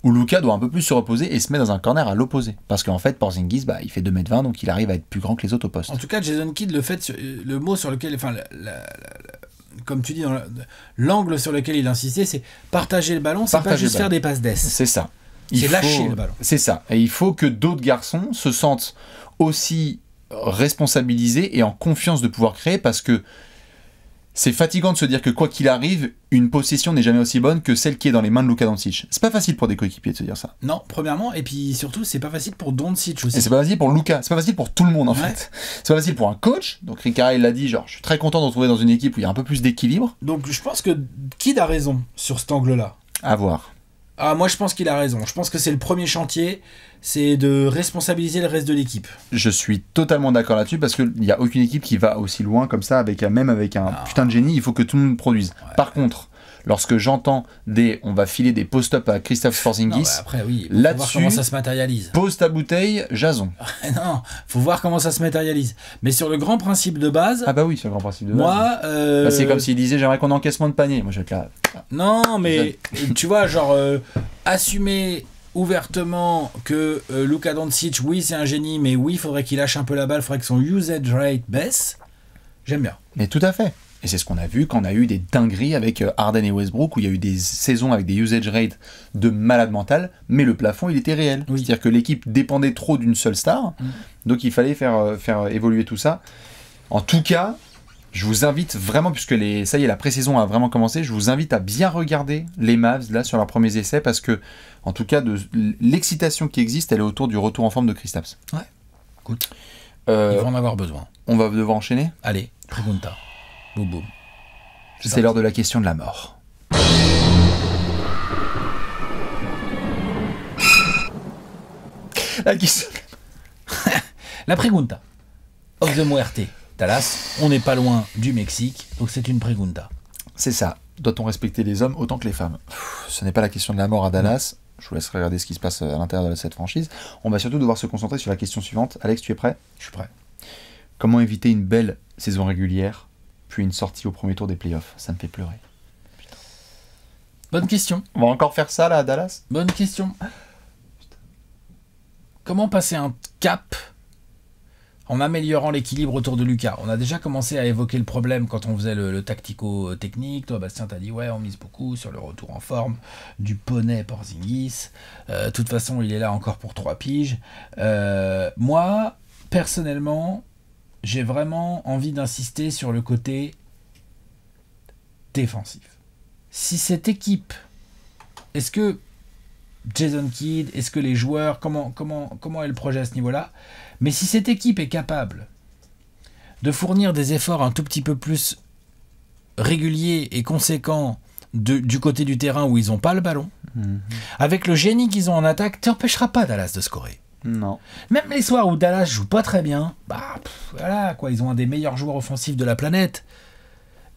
Où Luka doit un peu plus se reposer et se mettre dans un corner à l'opposé. Parce qu'en fait, Porzingis, il fait 2m20, donc il arrive à être plus grand que les autres au poste. En tout cas, Jason Kidd, le mot sur lequel, comme tu dis, l'angle sur lequel il insistait, c'est partager le ballon, c'est pas juste faire des passes d'ess. C'est ça. C'est lâcher le ballon. C'est ça. Et il faut que d'autres garçons se sentent aussi responsabilisés et en confiance de pouvoir créer, parce que c'est fatigant de se dire que quoi qu'il arrive, une possession n'est jamais aussi bonne que celle qui est dans les mains de Luka Doncic. C'est pas facile pour des coéquipiers de se dire ça. Non, premièrement, et puis surtout, c'est pas facile pour Doncic aussi. Et c'est pas facile pour Luka, c'est pas facile pour tout le monde en fait. C'est pas facile pour un coach, donc Rick Carlisle l'a dit, genre je suis très content de retrouver dans une équipe où il y a un peu plus d'équilibre. Donc je pense que Kidd a raison sur cet angle-là. À voir. Ah, moi je pense qu'il a raison. Je pense que c'est le premier chantier, c'est de responsabiliser le reste de l'équipe. Je suis totalement d'accord là-dessus, parce qu'il n'y a aucune équipe qui va aussi loin comme ça, même avec un putain de génie, il faut que tout le monde produise. Ouais. Par contre, lorsque j'entends on va filer des post-up à Kristaps Porzingis, après oui, là-dessus, voir comment ça se matérialise. Pose ta bouteille, Jason. Non, faut voir comment ça se matérialise. Mais sur le grand principe de base. Ah bah oui, sur le grand principe de base. Moi, c'est comme s'il disait j'aimerais qu'on encaisse moins de panier. Moi je vais être là. Non, mais tu vois, genre assumer ouvertement que Luka Doncic, oui c'est un génie, mais oui il faudrait qu'il lâche un peu la balle, il faudrait que son usage rate baisse. J'aime bien. Mais tout à fait. Et c'est ce qu'on a vu quand on a eu des dingueries avec Harden et Westbrook, où il y a eu des saisons avec des usage rates de malade mental, mais le plafond il était réel. Oui. C'est-à-dire que l'équipe dépendait trop d'une seule star, donc il fallait faire évoluer tout ça. En tout cas, Je vous invite vraiment, puisque ça y est, la pré-saison a vraiment commencé, je vous invite à bien regarder les Mavs là sur leurs premiers essais, parce que, en tout cas, l'excitation qui existe, elle est autour du retour en forme de Kristaps. Ouais, écoute, ils vont en avoir besoin. On va devoir enchaîner. Allez, pregunta. Boum boum. C'est l'heure de la question de la mort. La question. La pregunta. Of the Muerte. Dallas, on n'est pas loin du Mexique, donc c'est une pregunta. C'est ça. Doit-on respecter les hommes autant que les femmes? Ce n'est pas la question de la mort à Dallas. Je vous laisse regarder ce qui se passe à l'intérieur de cette franchise. On va surtout devoir se concentrer sur la question suivante. Alex, tu es prêt? Je suis prêt. Comment éviter une belle saison régulière, puis une sortie au premier tour des playoffs? Ça me fait pleurer. Putain. Bonne question. On va encore faire ça là à Dallas? Bonne question. Comment passer un cap en améliorant l'équilibre autour de Lucas? On a déjà commencé à évoquer le problème quand on faisait le tactico-technique. Toi, Bastien, t'as dit ouais, on mise beaucoup sur le retour en forme du poney Porzingis. De toute façon, il est là encore pour 3 piges. Moi, personnellement, j'ai vraiment envie d'insister sur le côté défensif. Si cette équipe, est-ce que Jason Kidd, est-ce que les joueurs, comment est le projet à ce niveau-là? Mais si cette équipe est capable de fournir des efforts un tout petit peu plus réguliers et conséquents du côté du terrain où ils n'ont pas le ballon, avec le génie qu'ils ont en attaque, tu n'empêcheras pas Dallas de scorer. Non. Même les soirs où Dallas joue pas très bien, voilà quoi, ils ont un des meilleurs joueurs offensifs de la planète.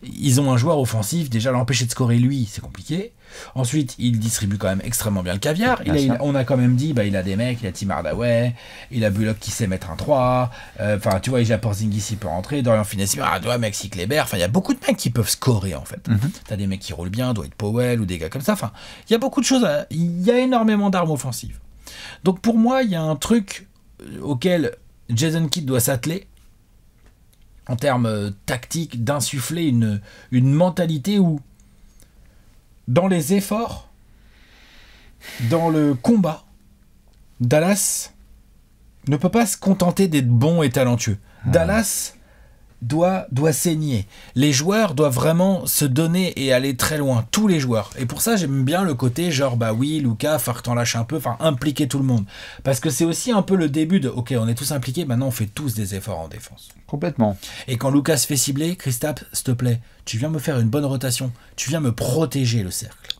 Ils ont un joueur offensif, déjà l'empêcher de scorer lui, c'est compliqué. Ensuite, il distribue quand même extrêmement bien le caviar. On a quand même dit, il a des mecs, il a Tim Hardaway, il a Bullock qui sait mettre un 3. Enfin, tu vois, il a Porzingis, il peut rentrer. Dorian Finney-Smith, Maxi Kleber. Enfin, il y a beaucoup de mecs qui peuvent scorer en fait. T'as des mecs qui roulent bien, Dwight Powell ou des gars comme ça. Enfin, il y a beaucoup de choses. Il y a énormément d'armes offensives. Donc pour moi, il y a un truc auquel Jason Kidd doit s'atteler en termes tactiques, d'insuffler une mentalité où, dans les efforts, dans le combat, Dallas ne peut pas se contenter d'être bon et talentueux. Dallas doit saigner. Les joueurs doivent vraiment se donner et aller très loin, tous les joueurs. Et pour ça, j'aime bien le côté genre, oui, Lucas, faut que t'en lâches un peu, enfin, impliquer tout le monde. Parce que c'est aussi un peu le début de, ok, on est tous impliqués, maintenant on fait tous des efforts en défense. Complètement. Et quand Lucas se fait cibler, Kristaps, s'il te plaît, tu viens me faire une bonne rotation, tu viens me protéger le cercle.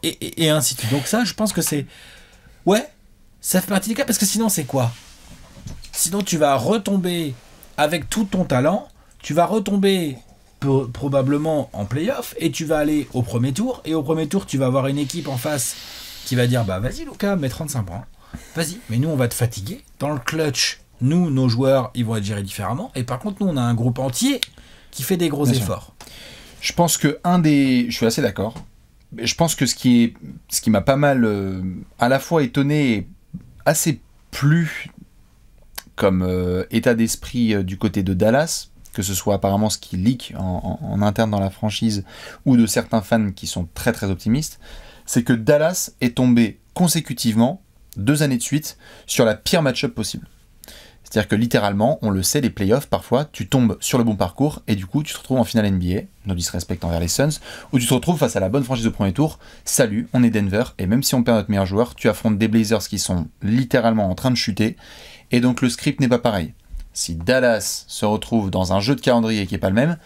Et ainsi de suite. Donc ça, je pense que c'est... Ouais, ça fait partie des cas, parce que sinon, c'est quoi? Sinon, tu vas retomber... Avec tout ton talent, tu vas retomber probablement en play-off et tu vas aller au premier tour. Et au premier tour, tu vas avoir une équipe en face qui va dire vas-y Lucas, mets 35 points. Vas-y, mais nous on va te fatiguer. Dans le clutch, nous, nos joueurs, ils vont être gérés différemment. Et par contre, nous, on a un groupe entier qui fait des gros efforts. Je pense que je suis assez d'accord. Je pense que ce qui m'a pas mal à la fois étonné et assez plu comme état d'esprit du côté de Dallas, que ce soit apparemment ce qui leak en interne dans la franchise ou de certains fans qui sont très très optimistes, c'est que Dallas est tombé consécutivement 2 années de suite sur la pire match-up possible. C'est-à-dire que littéralement, on le sait, les playoffs, parfois, tu tombes sur le bon parcours et du coup, tu te retrouves en finale NBA, no disrespect envers les Suns, où tu te retrouves face à la bonne franchise au premier tour. Salut, on est Denver, et même si on perd notre meilleur joueur, tu affrontes des Blazers qui sont littéralement en train de chuter, et donc le script n'est pas pareil. Si Dallas se retrouve dans un jeu de calendrier qui n'est pas le même,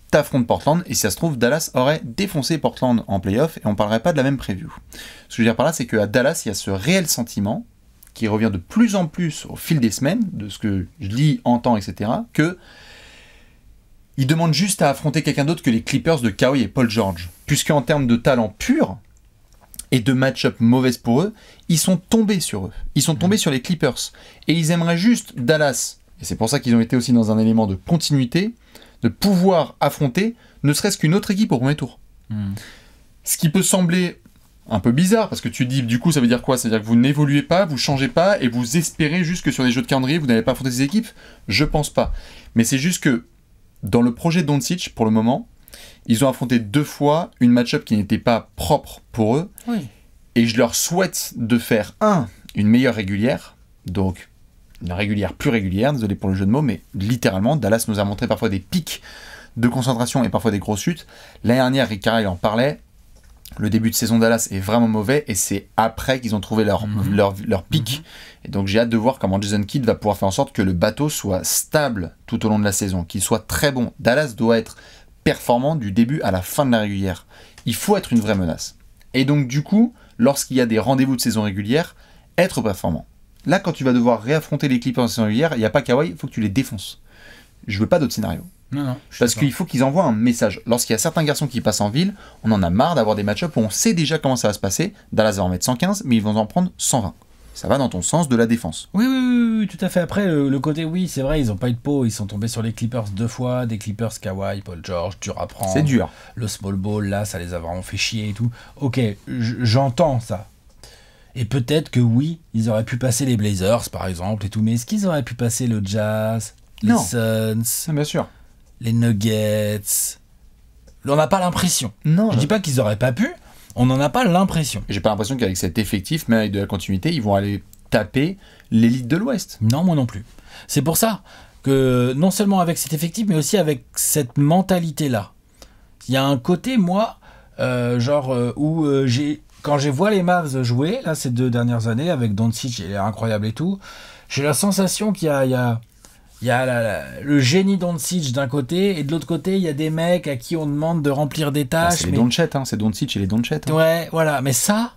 t'affrontes Portland, et si ça se trouve, Dallas aurait défoncé Portland en playoff, et on parlerait pas de la même preview. Ce que je veux dire par là, c'est qu'à Dallas, il y a ce réel sentiment qui revient de plus en plus au fil des semaines, de ce que je lis, entends, etc., que ils demandent juste à affronter quelqu'un d'autre que les Clippers de Kawhi et Paul George. Puisqu'en termes de talent pur et de match-up mauvaise pour eux, ils sont tombés sur eux. Ils sont tombés sur les Clippers. Et ils aimeraient juste Dallas, et c'est pour ça qu'ils ont été aussi dans un élément de continuité, de pouvoir affronter ne serait-ce qu'une autre équipe au premier tour. Ce qui peut sembler un peu bizarre, parce que tu dis, du coup, ça veut dire quoi? Ça veut dire que vous n'évoluez pas, vous changez pas, et vous espérez juste que sur les jeux de calendrier, vous n'allez pas affronter ces équipes? Je pense pas. Mais c'est juste que, dans le projet Doncic, pour le moment, ils ont affronté 2 fois une match-up qui n'était pas propre pour eux, Oui. et je leur souhaite de faire, une meilleure régulière, donc une régulière plus régulière, désolé pour le jeu de mots, mais littéralement, Dallas nous a montré parfois des pics de concentration et parfois des grosses chutes. L'année dernière, Rick Carlisle en parlait. Le début de saison Dallas est vraiment mauvais et c'est après qu'ils ont trouvé leur pic. Et donc j'ai hâte de voir comment Jason Kidd va pouvoir faire en sorte que le bateau soit stable tout au long de la saison, qu'il soit très bon. Dallas doit être performant du début à la fin de la régulière. Il faut être une vraie menace. Et donc du coup, lorsqu'il y a des rendez-vous de saison régulière, être performant. Là, quand tu vas devoir réaffronter les Clippers en saison régulière, il n'y a pas Kawhi, il faut que tu les défonces. Je veux pas d'autres scénarios. Non, parce qu'il faut qu'ils envoient un message. Lorsqu'il y a certains garçons qui passent en ville, on en a marre d'avoir des match-ups où on sait déjà comment ça va se passer. Dallas va en mettre 115, mais ils vont en prendre 120. Ça va dans ton sens de la défense. Oui, tout à fait. Après, le côté, oui, c'est vrai, ils n'ont pas eu de peau. Ils sont tombés sur les Clippers 2 fois. Des Clippers Kawhi, Paul George, dur à prendre. C'est dur. Le small ball, là, ça les a vraiment fait chier et tout. Ok, j'entends ça. Et peut-être que oui, ils auraient pu passer les Blazers, par exemple, et tout. Mais est-ce qu'ils auraient pu passer le Jazz, les Suns, bien sûr, les Nuggets? On n'a pas l'impression. Non. Je dis pas qu'ils auraient pas pu. On n'en a pas l'impression. J'ai pas l'impression qu'avec cet effectif, mais avec de la continuité, ils vont aller taper l'élite de l'Ouest. Non, moi non plus. C'est pour ça que non seulement avec cet effectif, mais aussi avec cette mentalité-là. Il y a un côté, moi, où quand je vois les Mavs jouer, là, ces 2 dernières années, avec Doncic, il est incroyable et tout, j'ai la sensation qu'il y a le génie Doncic d'un côté, et de l'autre côté, il y a des mecs à qui on demande de remplir des tâches. C'est les Doncic, c'est Doncic et les Doncic. Ouais, voilà. Mais ça,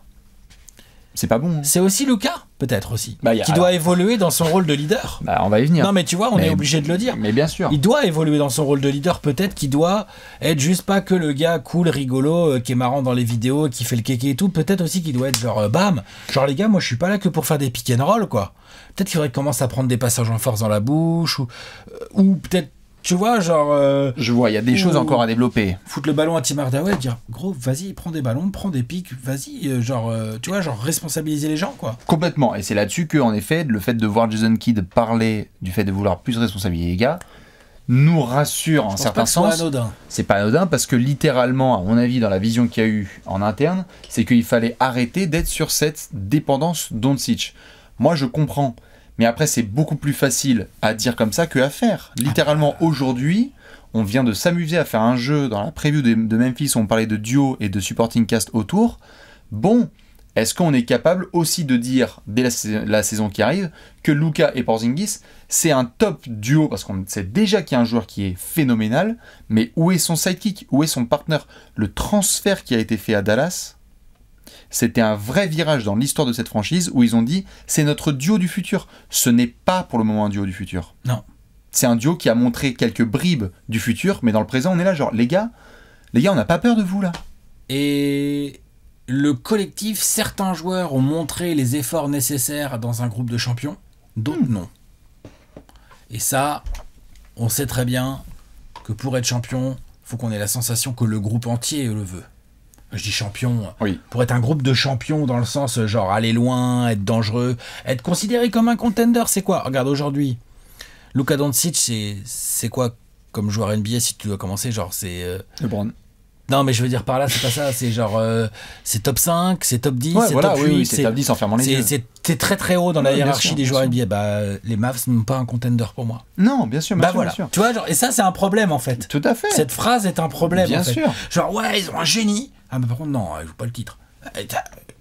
c'est pas bon. C'est aussi Luka, peut-être aussi, qui doit évoluer dans son rôle de leader. On va y venir. Non, mais tu vois, on est obligé de le dire. Mais bien sûr. Il doit évoluer dans son rôle de leader, peut-être qu'il doit être juste pas que le gars cool, rigolo, qui est marrant dans les vidéos, qui fait le kéké et tout. Peut-être aussi qu'il doit être genre, bam, genre les gars, moi je suis pas là que pour faire des pick and roll, quoi. Peut-être qu'il faudrait qu'il commence à prendre des passages en force dans la bouche, ou peut-être, tu vois, genre... je vois, il y a des choses encore à développer. Foutre le ballon à Tim Hardaway et dire, gros, vas-y, prends des ballons, prends des pics, vas-y, tu vois, genre responsabiliser les gens, quoi. Complètement, et c'est là-dessus que, en effet, le fait de voir Jason Kidd parler du fait de vouloir plus responsabiliser les gars, nous rassure en un certain sens. C'est pas anodin parce que littéralement, à mon avis, dans la vision qu'il y a eu en interne, c'est qu'il fallait arrêter d'être sur cette dépendance Doncic. Moi, je comprends. Mais après, c'est beaucoup plus facile à dire comme ça qu'à faire. Littéralement, aujourd'hui, on vient de s'amuser à faire un jeu dans la preview de Memphis où on parlait de duo et de supporting cast autour. Bon, est-ce qu'on est capable aussi de dire, dès la saison qui arrive, que Luka et Porzingis, c'est un top duo, parce qu'on sait déjà qu'il y a un joueur qui est phénoménal, mais où est son sidekick? Où est son partenaire? Le transfert qui a été fait à Dallas, c'était un vrai virage dans l'histoire de cette franchise où ils ont dit c'est notre duo du futur. Ce n'est pas pour le moment un duo du futur. Non. C'est un duo qui a montré quelques bribes du futur, mais dans le présent on est là genre les gars on n'a pas peur de vous là. Et le collectif, certains joueurs ont montré les efforts nécessaires dans un groupe de champions, d'autres non. Et ça, on sait très bien que pour être champion, il faut qu'on ait la sensation que le groupe entier le veut. Je dis champion, oui. Pour être un groupe de champions dans le sens genre aller loin, être dangereux, être considéré comme un contender, c'est quoi? Regarde aujourd'hui, Luka Doncic, c'est quoi comme joueur NBA si tu dois commencer? Genre c'est... LeBron. Non mais je veux dire par là, c'est pas ça, c'est genre c'est top 5, c'est top 10, ouais, c'est voilà, top 8, c'est top 10 en fermant les yeux. C'est très très haut dans la hiérarchie des joueurs NBA. Les Mavs n'ont pas un contender pour moi. Non, bien sûr, bien sûr. Tu vois, genre, et ça c'est un problème en fait. Tout à fait. Cette phrase est un problème bien en fait. sûr. Genre ouais, ils ont un génie. Ah mais par contre non, ils jouent pas le titre.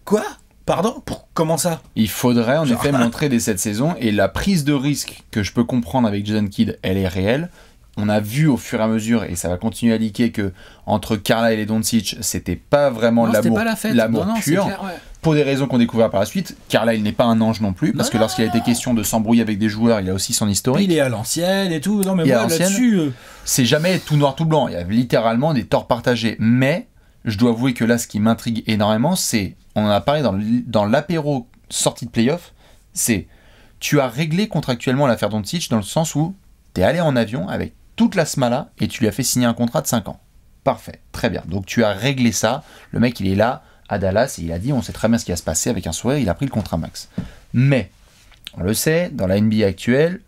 Quoi? Pardon? Comment ça? Il faudrait en effet montrer dès cette saison, et la prise de risque que je peux comprendre avec Jason Kidd, elle est réelle. On a vu au fur et à mesure, et ça va continuer à leaker, que entre Carlisle et Doncic, c'était pas vraiment l'amour pur. Clair, ouais. Pour des raisons qu'on découvre par la suite. Carlisle n'est pas un ange non plus, parce que lorsqu'il a été question de s'embrouiller avec des joueurs, il a aussi son historique. Il est à l'ancienne et tout. Non mais moi là-dessus, c'est jamais tout noir tout blanc. Il y a littéralement des torts partagés. Mais je dois avouer que là, ce qui m'intrigue énormément, c'est, on en a parlé dans l'apéro sortie de playoff, c'est tu as réglé contractuellement l'affaire Doncic dans le sens où t'es allé en avion avec toute la smala et tu lui as fait signer un contrat de 5 ans. Parfait, très bien. Donc tu as réglé ça. Le mec, il est là à Dallas et il a dit on sait très bien ce qui va se passer, avec un sourire, il a pris le contrat max. Mais, on le sait, dans la NBA actuelle,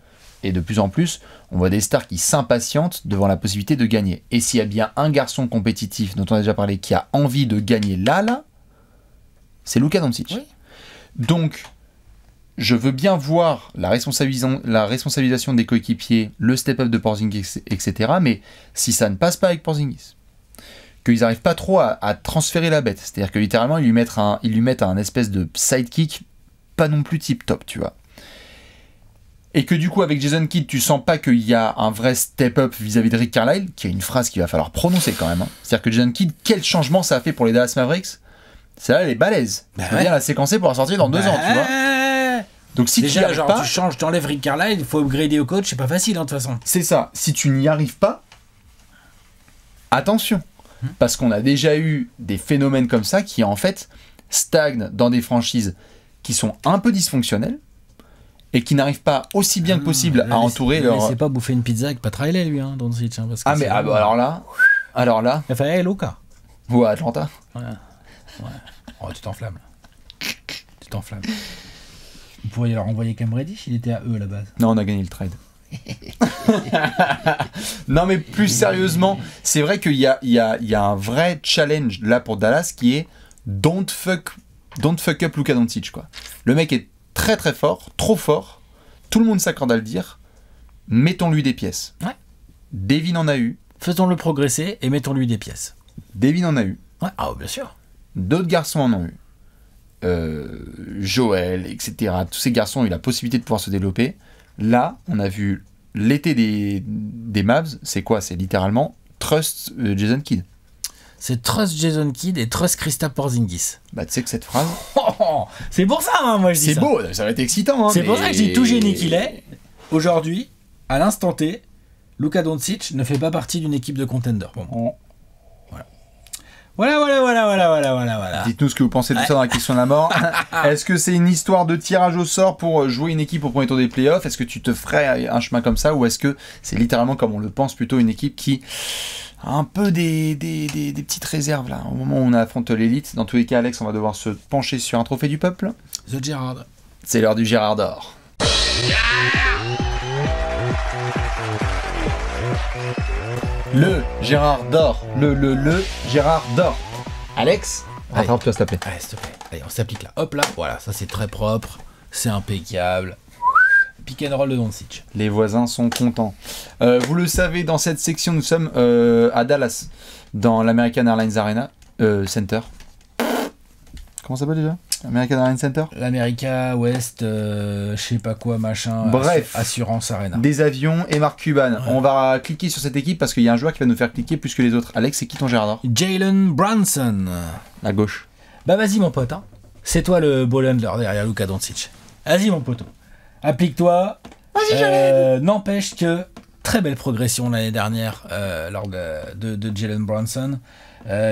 et de plus en plus, on voit des stars qui s'impatientent devant la possibilité de gagner. Et s'il y a bien un garçon compétitif dont on a déjà parlé qui a envie de gagner là, c'est Luka Doncic. Oui. Donc, je veux bien voir la responsabilisation des coéquipiers, le step-up de Porzingis, etc. Mais si ça ne passe pas avec Porzingis, qu'ils n'arrivent pas trop à transférer la bête, c'est-à-dire que littéralement ils lui mettent un espèce de sidekick pas non plus tip-top, tu vois. Et que du coup avec Jason Kidd tu sens pas qu'il y a un vrai step-up vis-à-vis de Rick Carlisle, qui est une phrase qu'il va falloir prononcer quand même. Hein. C'est-à-dire que Jason Kidd, quel changement ça a fait pour les Dallas Mavericks. Celle-là elle est balèze. Je veux bien la séquencer pour la sortir dans 2 ans, tu vois. Donc si déjà, tu n'y arrives pas, tu changes, t'enlèves Rick Carlisle, il faut upgrader au coach, c'est pas facile hein, de toute façon. C'est ça. Si tu n'y arrives pas, attention. Parce qu'on a déjà eu des phénomènes comme ça qui en fait stagnent dans des franchises qui sont un peu dysfonctionnelles et qui n'arrivent pas aussi bien que possible à entourer leur... C'est pas bouffer une pizza avec Pat Riley lui, hein, Doncic. Hein, bah, alors là... Il a fait, hey, Luka. Ou à Atlanta. Ouais. Oh, tu t'enflammes. Vous pourriez leur envoyer Cam Reddish, il était à eux à la base. Non, on a gagné le trade. Non mais plus sérieusement, c'est vrai qu'il y a un vrai challenge là pour Dallas qui est don't fuck up Luka Doncic quoi. Le mec est très très fort, trop fort, tout le monde s'accorde à le dire, mettons-lui des pièces. Ouais. Devin en a eu. Faisons-le progresser et mettons-lui des pièces. Devin en a eu. Ouais, ah bien sûr. D'autres garçons en ont eu. Joël, etc. Tous ces garçons ont eu la possibilité de pouvoir se développer. Là, on a vu l'été des Mavs, c'est quoi? C'est littéralement trust Jason Kidd. C'est trust Jason Kidd et trust Kristaps Porzingis. Bah tu sais que cette phrase... c'est pour ça, hein, moi je dis ça. C'est beau, ça va être excitant. Hein, c'est pour ça que je dis tout génie qu'il est. Aujourd'hui, à l'instant T, Luka Doncic ne fait pas partie d'une équipe de contenders. Bon. Voilà. Dites-nous ce que vous pensez de tout ça dans la question de la mort. Est-ce que c'est une histoire de tirage au sort pour jouer une équipe au premier tour des playoffs? Est-ce que tu te ferais un chemin comme ça? Ou est-ce que c'est littéralement, comme on le pense, plutôt une équipe qui a un peu des petites réserves là, au moment où on affronte l'élite? Dans tous les cas, Alex, on va devoir se pencher sur un trophée du peuple. The Gerrard. C'est l'heure du Gérard d'or. Le Gérard d'or. Le Gérard d'or. Alex, rattrape-toi s'il te plaît. Allez, s'il te plaît. Allez, on s'applique là. Hop là. Voilà, ça c'est très propre. C'est impeccable. Pick and roll de Doncic. Les voisins sont contents. Vous le savez, dans cette section, nous sommes à Dallas, dans l'American Airlines Arena Center. Comment ça s'appelle déjà? American Airlines Center? L'America West, je sais pas quoi, machin. Bref. Assurance Arena. Des avions et Mark Cuban. Ouais. On va cliquer sur cette équipe parce qu'il y a un joueur qui va nous faire cliquer plus que les autres. Alex, c'est qui ton Gérard? Jalen Brunson. À gauche. Bah vas-y mon pote, hein. C'est toi le ball handler derrière Luka Doncic. Vas-y mon poteau. Applique-toi. N'empêche que très belle progression l'année dernière lors de Jalen Brunson.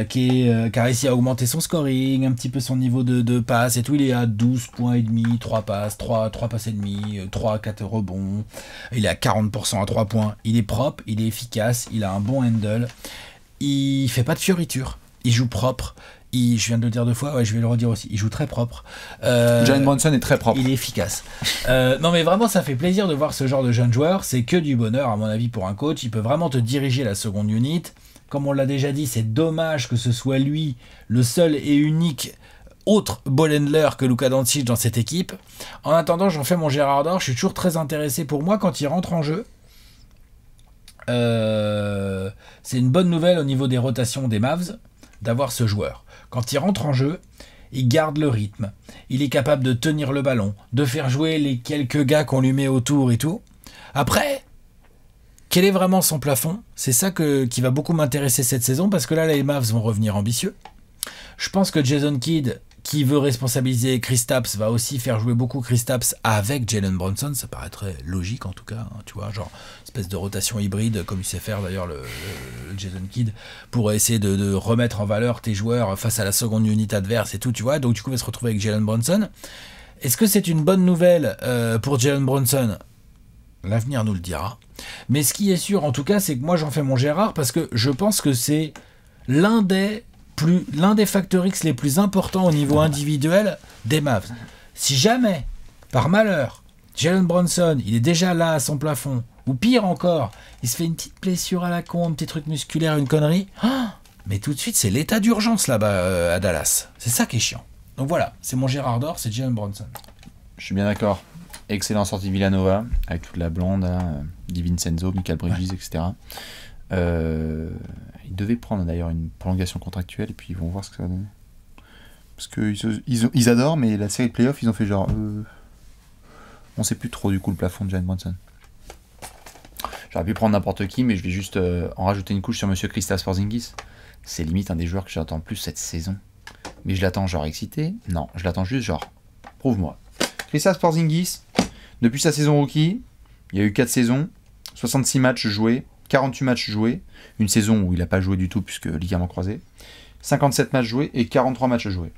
Qui a réussi à augmenter son scoring, un petit peu son niveau de passe et tout. Il est à 12 points et demi, 3 passes, 3 passes et demi, 3 4 rebonds. Il est à 40% à 3 points. Il est propre, il est efficace, il a un bon handle. Il fait pas de fioritures. Il joue propre. Je viens de le dire 2 fois, ouais, je vais le redire aussi. Il joue très propre. Jalen Brunson est très propre. Il est efficace. Non mais vraiment, ça fait plaisir de voir ce genre de jeune joueur. C'est que du bonheur, à mon avis, pour un coach. Il peut vraiment te diriger la seconde unit. Comme on l'a déjà dit, c'est dommage que ce soit lui le seul et unique autre ball handler que Luka Doncic dans cette équipe. En attendant, j'en fais mon Gérard d'or. Je suis toujours très intéressé pour moi quand il rentre en jeu. C'est une bonne nouvelle au niveau des rotations des Mavs d'avoir ce joueur. Quand il rentre en jeu, il garde le rythme. Il est capable de tenir le ballon, de faire jouer les quelques gars qu'on lui met autour et tout. Après... quel est vraiment son plafond? C'est ça qui va beaucoup m'intéresser cette saison, parce que là, les Mavs vont revenir ambitieux. Je pense que Jason Kidd, qui veut responsabiliser Kristaps, va aussi faire jouer beaucoup Kristaps avec Jalen Brunson. Ça paraîtrait logique en tout cas, hein, tu vois, genre espèce de rotation hybride, comme il sait faire d'ailleurs le Jason Kidd, pour essayer de remettre en valeur tes joueurs face à la seconde unité adverse et tout, tu vois. Donc du coup, il va se retrouver avec Jalen Brunson. Est-ce que c'est une bonne nouvelle pour Jalen Brunson? L'avenir nous le dira. Mais ce qui est sûr, en tout cas, c'est que moi, j'en fais mon Gérard parce que je pense que c'est l'un des facteurs X les plus importants au niveau individuel des Mavs. Si jamais, par malheur, Jalen Brunson, il est déjà là à son plafond, ou pire encore, il se fait une petite blessure à la con, un petit truc musculaire, une connerie, mais tout de suite, c'est l'état d'urgence là-bas à Dallas. C'est ça qui est chiant. Donc voilà, c'est mon Gérard d'or, c'est Jalen Brunson. Je suis bien d'accord. Excellent sortie Villanova, avec toute la blonde, Di Vincenzo, Michael Bridges, etc. Ils devaient prendre d'ailleurs une prolongation contractuelle, et puis ils vont voir ce que ça va donner. Parce qu'ils adorent, mais la série de playoffs, ils ont fait genre... on sait plus trop du coup le plafond de Jalen Brunson. J'aurais pu prendre n'importe qui, mais je vais juste en rajouter une couche sur Monsieur Kristaps Porzingis. C'est limite un des joueurs que j'attends le plus cette saison. Mais je l'attends genre excité? Non, je l'attends juste genre... Prouve-moi. Kristaps Porzingis, depuis sa saison rookie, il y a eu 4 saisons, 66 matchs joués, 48 matchs joués, une saison où il n'a pas joué du tout puisque ligament croisé, 57 matchs joués et 43 matchs joués.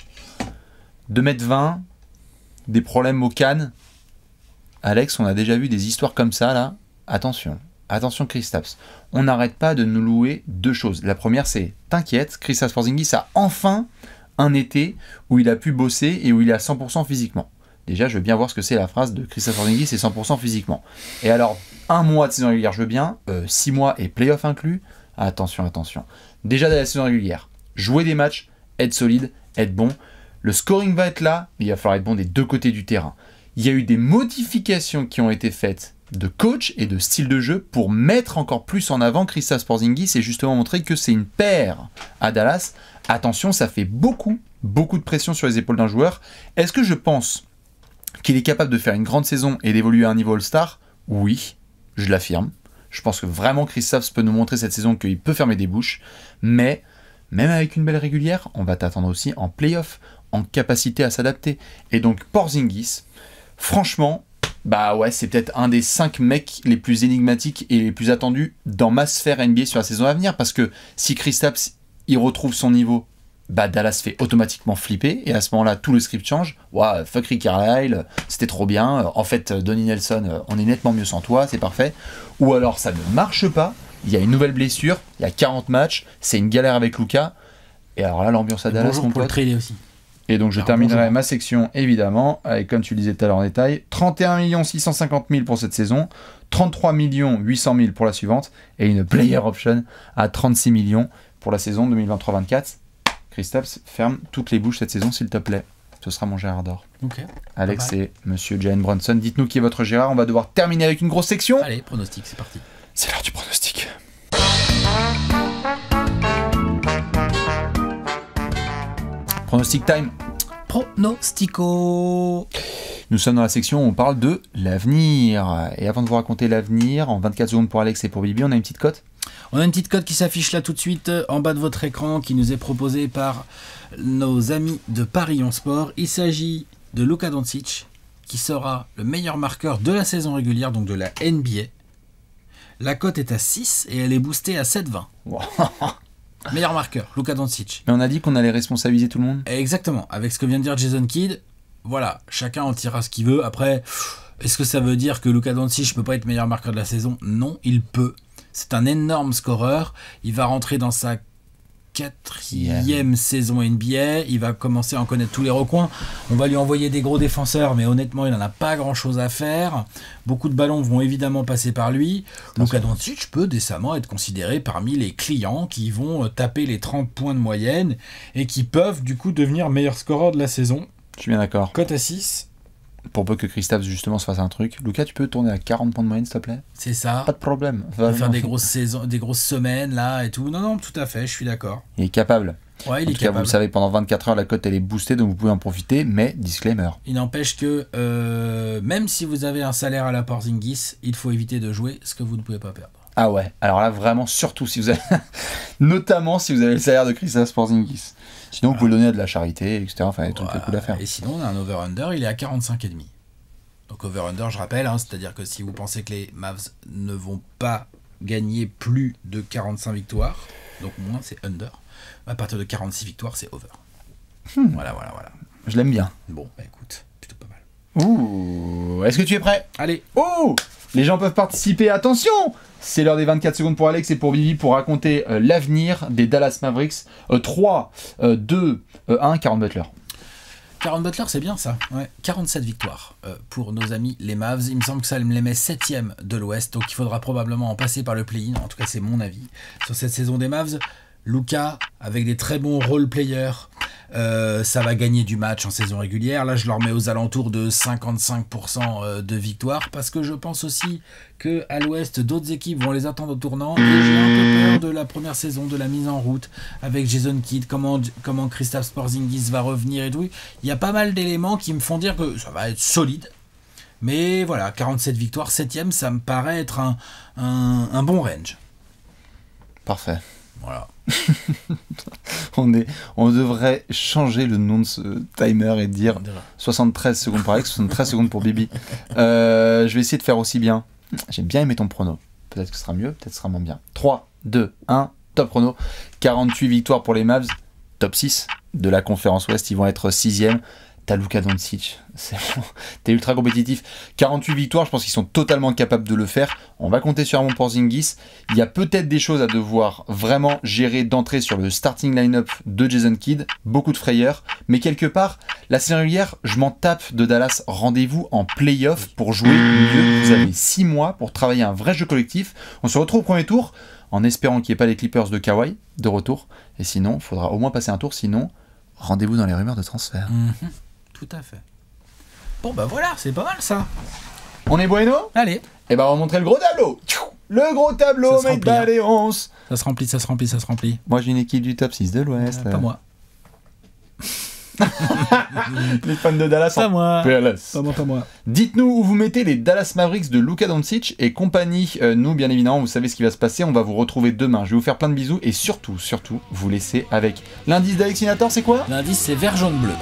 2m20, des problèmes aux cannes. Alex, on a déjà vu des histoires comme ça là. Attention, attention Kristaps. On n'arrête pas de nous louer deux choses. La première c'est, t'inquiète, Kristaps Porzingis a enfin un été où il a pu bosser et où il est à 100% physiquement. Déjà, je veux bien voir ce que c'est la phrase de Kristaps Porzingis, c'est 100% physiquement. Et alors, 1 mois de saison régulière, je veux bien, 6 mois et playoff inclus, attention, attention. Déjà, dans la saison régulière, jouer des matchs, être solide, être bon. Le scoring va être là, mais il va falloir être bon des deux côtés du terrain. Il y a eu des modifications qui ont été faites de coach et de style de jeu pour mettre encore plus en avant Kristaps Porzingis et justement montrer que c'est une paire à Dallas. Attention, ça fait beaucoup de pression sur les épaules d'un joueur. Est-ce que je pense qu'il est capable de faire une grande saison et d'évoluer à un niveau All-Star? Oui, je l'affirme. Je pense que vraiment Kristaps peut nous montrer cette saison qu'il peut fermer des bouches. Mais même avec une belle régulière, on va t'attendre aussi en play-off, en capacité à s'adapter. Et donc Porzingis, franchement, bah ouais, c'est peut-être un des 5 mecs les plus énigmatiques et les plus attendus dans ma sphère NBA sur la saison à venir. Parce que si Kristaps il retrouve son niveau, bah Dallas fait automatiquement flipper et à ce moment-là tout le script change. Ouah, fuck Rick Carlisle, c'était trop bien. En fait, Donnie Nelson, on est nettement mieux sans toi, c'est parfait. Ou alors ça ne marche pas. Il y a une nouvelle blessure, il y a 40 matchs, c'est une galère avec Luka. Et alors là, l'ambiance à Dallas, bonjour pour le trader aussi. Et donc je terminerai ma section évidemment avec, comme tu le disais tout à l'heure en détail, 31 650 000 pour cette saison, 33 800 000 pour la suivante et une player option à 36 millions pour la saison 2023-24. Kristaps, ferme toutes les bouches cette saison s'il te plaît. Ce sera mon Gérard d'or. Ok. Alex et Monsieur Jalen Brunson, dites-nous qui est votre Gérard. On va devoir terminer avec une grosse section. Allez, pronostic, c'est parti. C'est l'heure du pronostic. Pronostic time. Pronostico. Nous sommes dans la section où on parle de l'avenir. Et avant de vous raconter l'avenir, en 24 secondes pour Alex et pour Bibi, on a une petite cote. On a une petite cote qui s'affiche là tout de suite en bas de votre écran qui nous est proposée par nos amis de Paris en Sport. Il s'agit de Luka Doncic qui sera le meilleur marqueur de la saison régulière, donc de la NBA. La cote est à 6 et elle est boostée à 7,20. Wow. Meilleur marqueur, Luka Doncic. Mais on a dit qu'on allait responsabiliser tout le monde. Exactement, avec ce que vient de dire Jason Kidd, voilà, chacun en tirera ce qu'il veut. Après, est-ce que ça veut dire que Luka Doncic ne peut pas être meilleur marqueur de la saison? Non, il peut. C'est un énorme scoreur. Il va rentrer dans sa 4e saison NBA. Il va commencer à en connaître tous les recoins. On va lui envoyer des gros défenseurs, mais honnêtement, il n'en a pas grand-chose à faire. Beaucoup de ballons vont évidemment passer par lui. Luka Doncic peut décemment être considéré parmi les clients qui vont taper les 30 points de moyenne et qui peuvent du coup devenir meilleur scoreur de la saison. Je suis bien d'accord. Cote à 6. Pour peu que Kristaps justement se fasse un truc. Luka, tu peux tourner à 40 points de moyenne, s'il te plaît? C'est ça. Pas de problème. Faire des grosses saisons, des grosses semaines là et tout. Non, tout à fait, je suis d'accord. Il est capable. Ouais, il en est tout cas, capable. vous le savez, pendant 24 heures, la cote elle est boostée, donc vous pouvez en profiter, mais disclaimer. Il n'empêche que même si vous avez un salaire à la Porzingis, il faut éviter de jouer ce que vous ne pouvez pas perdre. Ah ouais, alors là vraiment, surtout si vous avez, notamment si vous avez le salaire de Kristaps Porzingis. Sinon, vous pouvez donner à de la charité, etc. Enfin, il y a tout le coup à faire. Et sinon, on a un over-under, il est à 45,5. Donc over-under, je rappelle, hein, c'est-à-dire que si vous pensez que les Mavs ne vont pas gagner plus de 45 victoires, donc moins c'est under, à partir de 46 victoires, c'est over. Voilà. Je l'aime bien. Bon, bah écoute, plutôt pas mal. Ouh, est-ce que tu es prêt? Allez. Oh, les gens peuvent participer, attention! C'est l'heure des 24 secondes pour Alex et pour Bibi pour raconter l'avenir des Dallas Mavericks. 3, 2, 1, 40 Butler. 40 Butler, c'est bien ça. Ouais. 47 victoires pour nos amis les Mavs. Il me semble que ça les met 7e de l'Ouest, donc il faudra probablement en passer par le play-in. En tout cas, c'est mon avis sur cette saison des Mavs. Luka, avec des très bons role-players, Ça va gagner du match en saison régulière. Là, je leur mets aux alentours de 55% de victoire parce que je pense aussi qu'à l'Ouest, d'autres équipes vont les attendre au tournant. Et j'ai un peu peur de la première saison, de la mise en route avec Jason Kidd, comment Kristaps Porzingis va revenir et tout. Il y a pas mal d'éléments qui me font dire que ça va être solide. Mais voilà, 47 victoires, 7ème, ça me paraît être un bon range. Parfait. Voilà. On devrait changer le nom de ce timer et dire 73 secondes par Alex, 73 secondes pour Bibi. Je vais essayer de faire aussi bien. J'ai bien aimé ton prono. Peut-être que ce sera mieux, peut-être que ce sera moins bien. 3, 2, 1, top prono. 48 victoires pour les Mavs, top 6 de la conférence Ouest. Ils vont être 6ème. T'as Luka Doncic, c'est bon. T'es ultra compétitif. 48 victoires, je pense qu'ils sont totalement capables de le faire. On va compter sur un bon Porzingis. Il y a peut-être des choses à devoir vraiment gérer d'entrée sur le starting line-up de Jason Kidd. Beaucoup de frayeur. Mais quelque part, la saison régulière, je m'en tape de Dallas. Rendez-vous en play-off pour jouer mieux. Vous avez 6 mois pour travailler un vrai jeu collectif. On se retrouve au premier tour en espérant qu'il n'y ait pas les Clippers de Kawhi de retour. Et sinon, il faudra au moins passer un tour. Sinon, rendez-vous dans les rumeurs de transfert. Tout à fait. Bon bah voilà, c'est pas mal ça. On est bueno? Allez. Et ben on va montrer le gros tableau. Le gros tableau, mec d'Alléance. Ça se remplit, ça se remplit, ça se remplit. Moi j'ai une équipe du top 6 de l'Ouest. Pas moi. Les fans de Dallas pas moi. PLS. Pas moi. Dites-nous où vous mettez les Dallas Mavericks de Luka Doncic et compagnie. Nous, bien évidemment, vous savez ce qui va se passer. On va vous retrouver demain. Je vais vous faire plein de bisous et surtout, vous laisser avec l'indice d'Alexinator, c'est quoi? L'indice, c'est vert, jaune, bleu.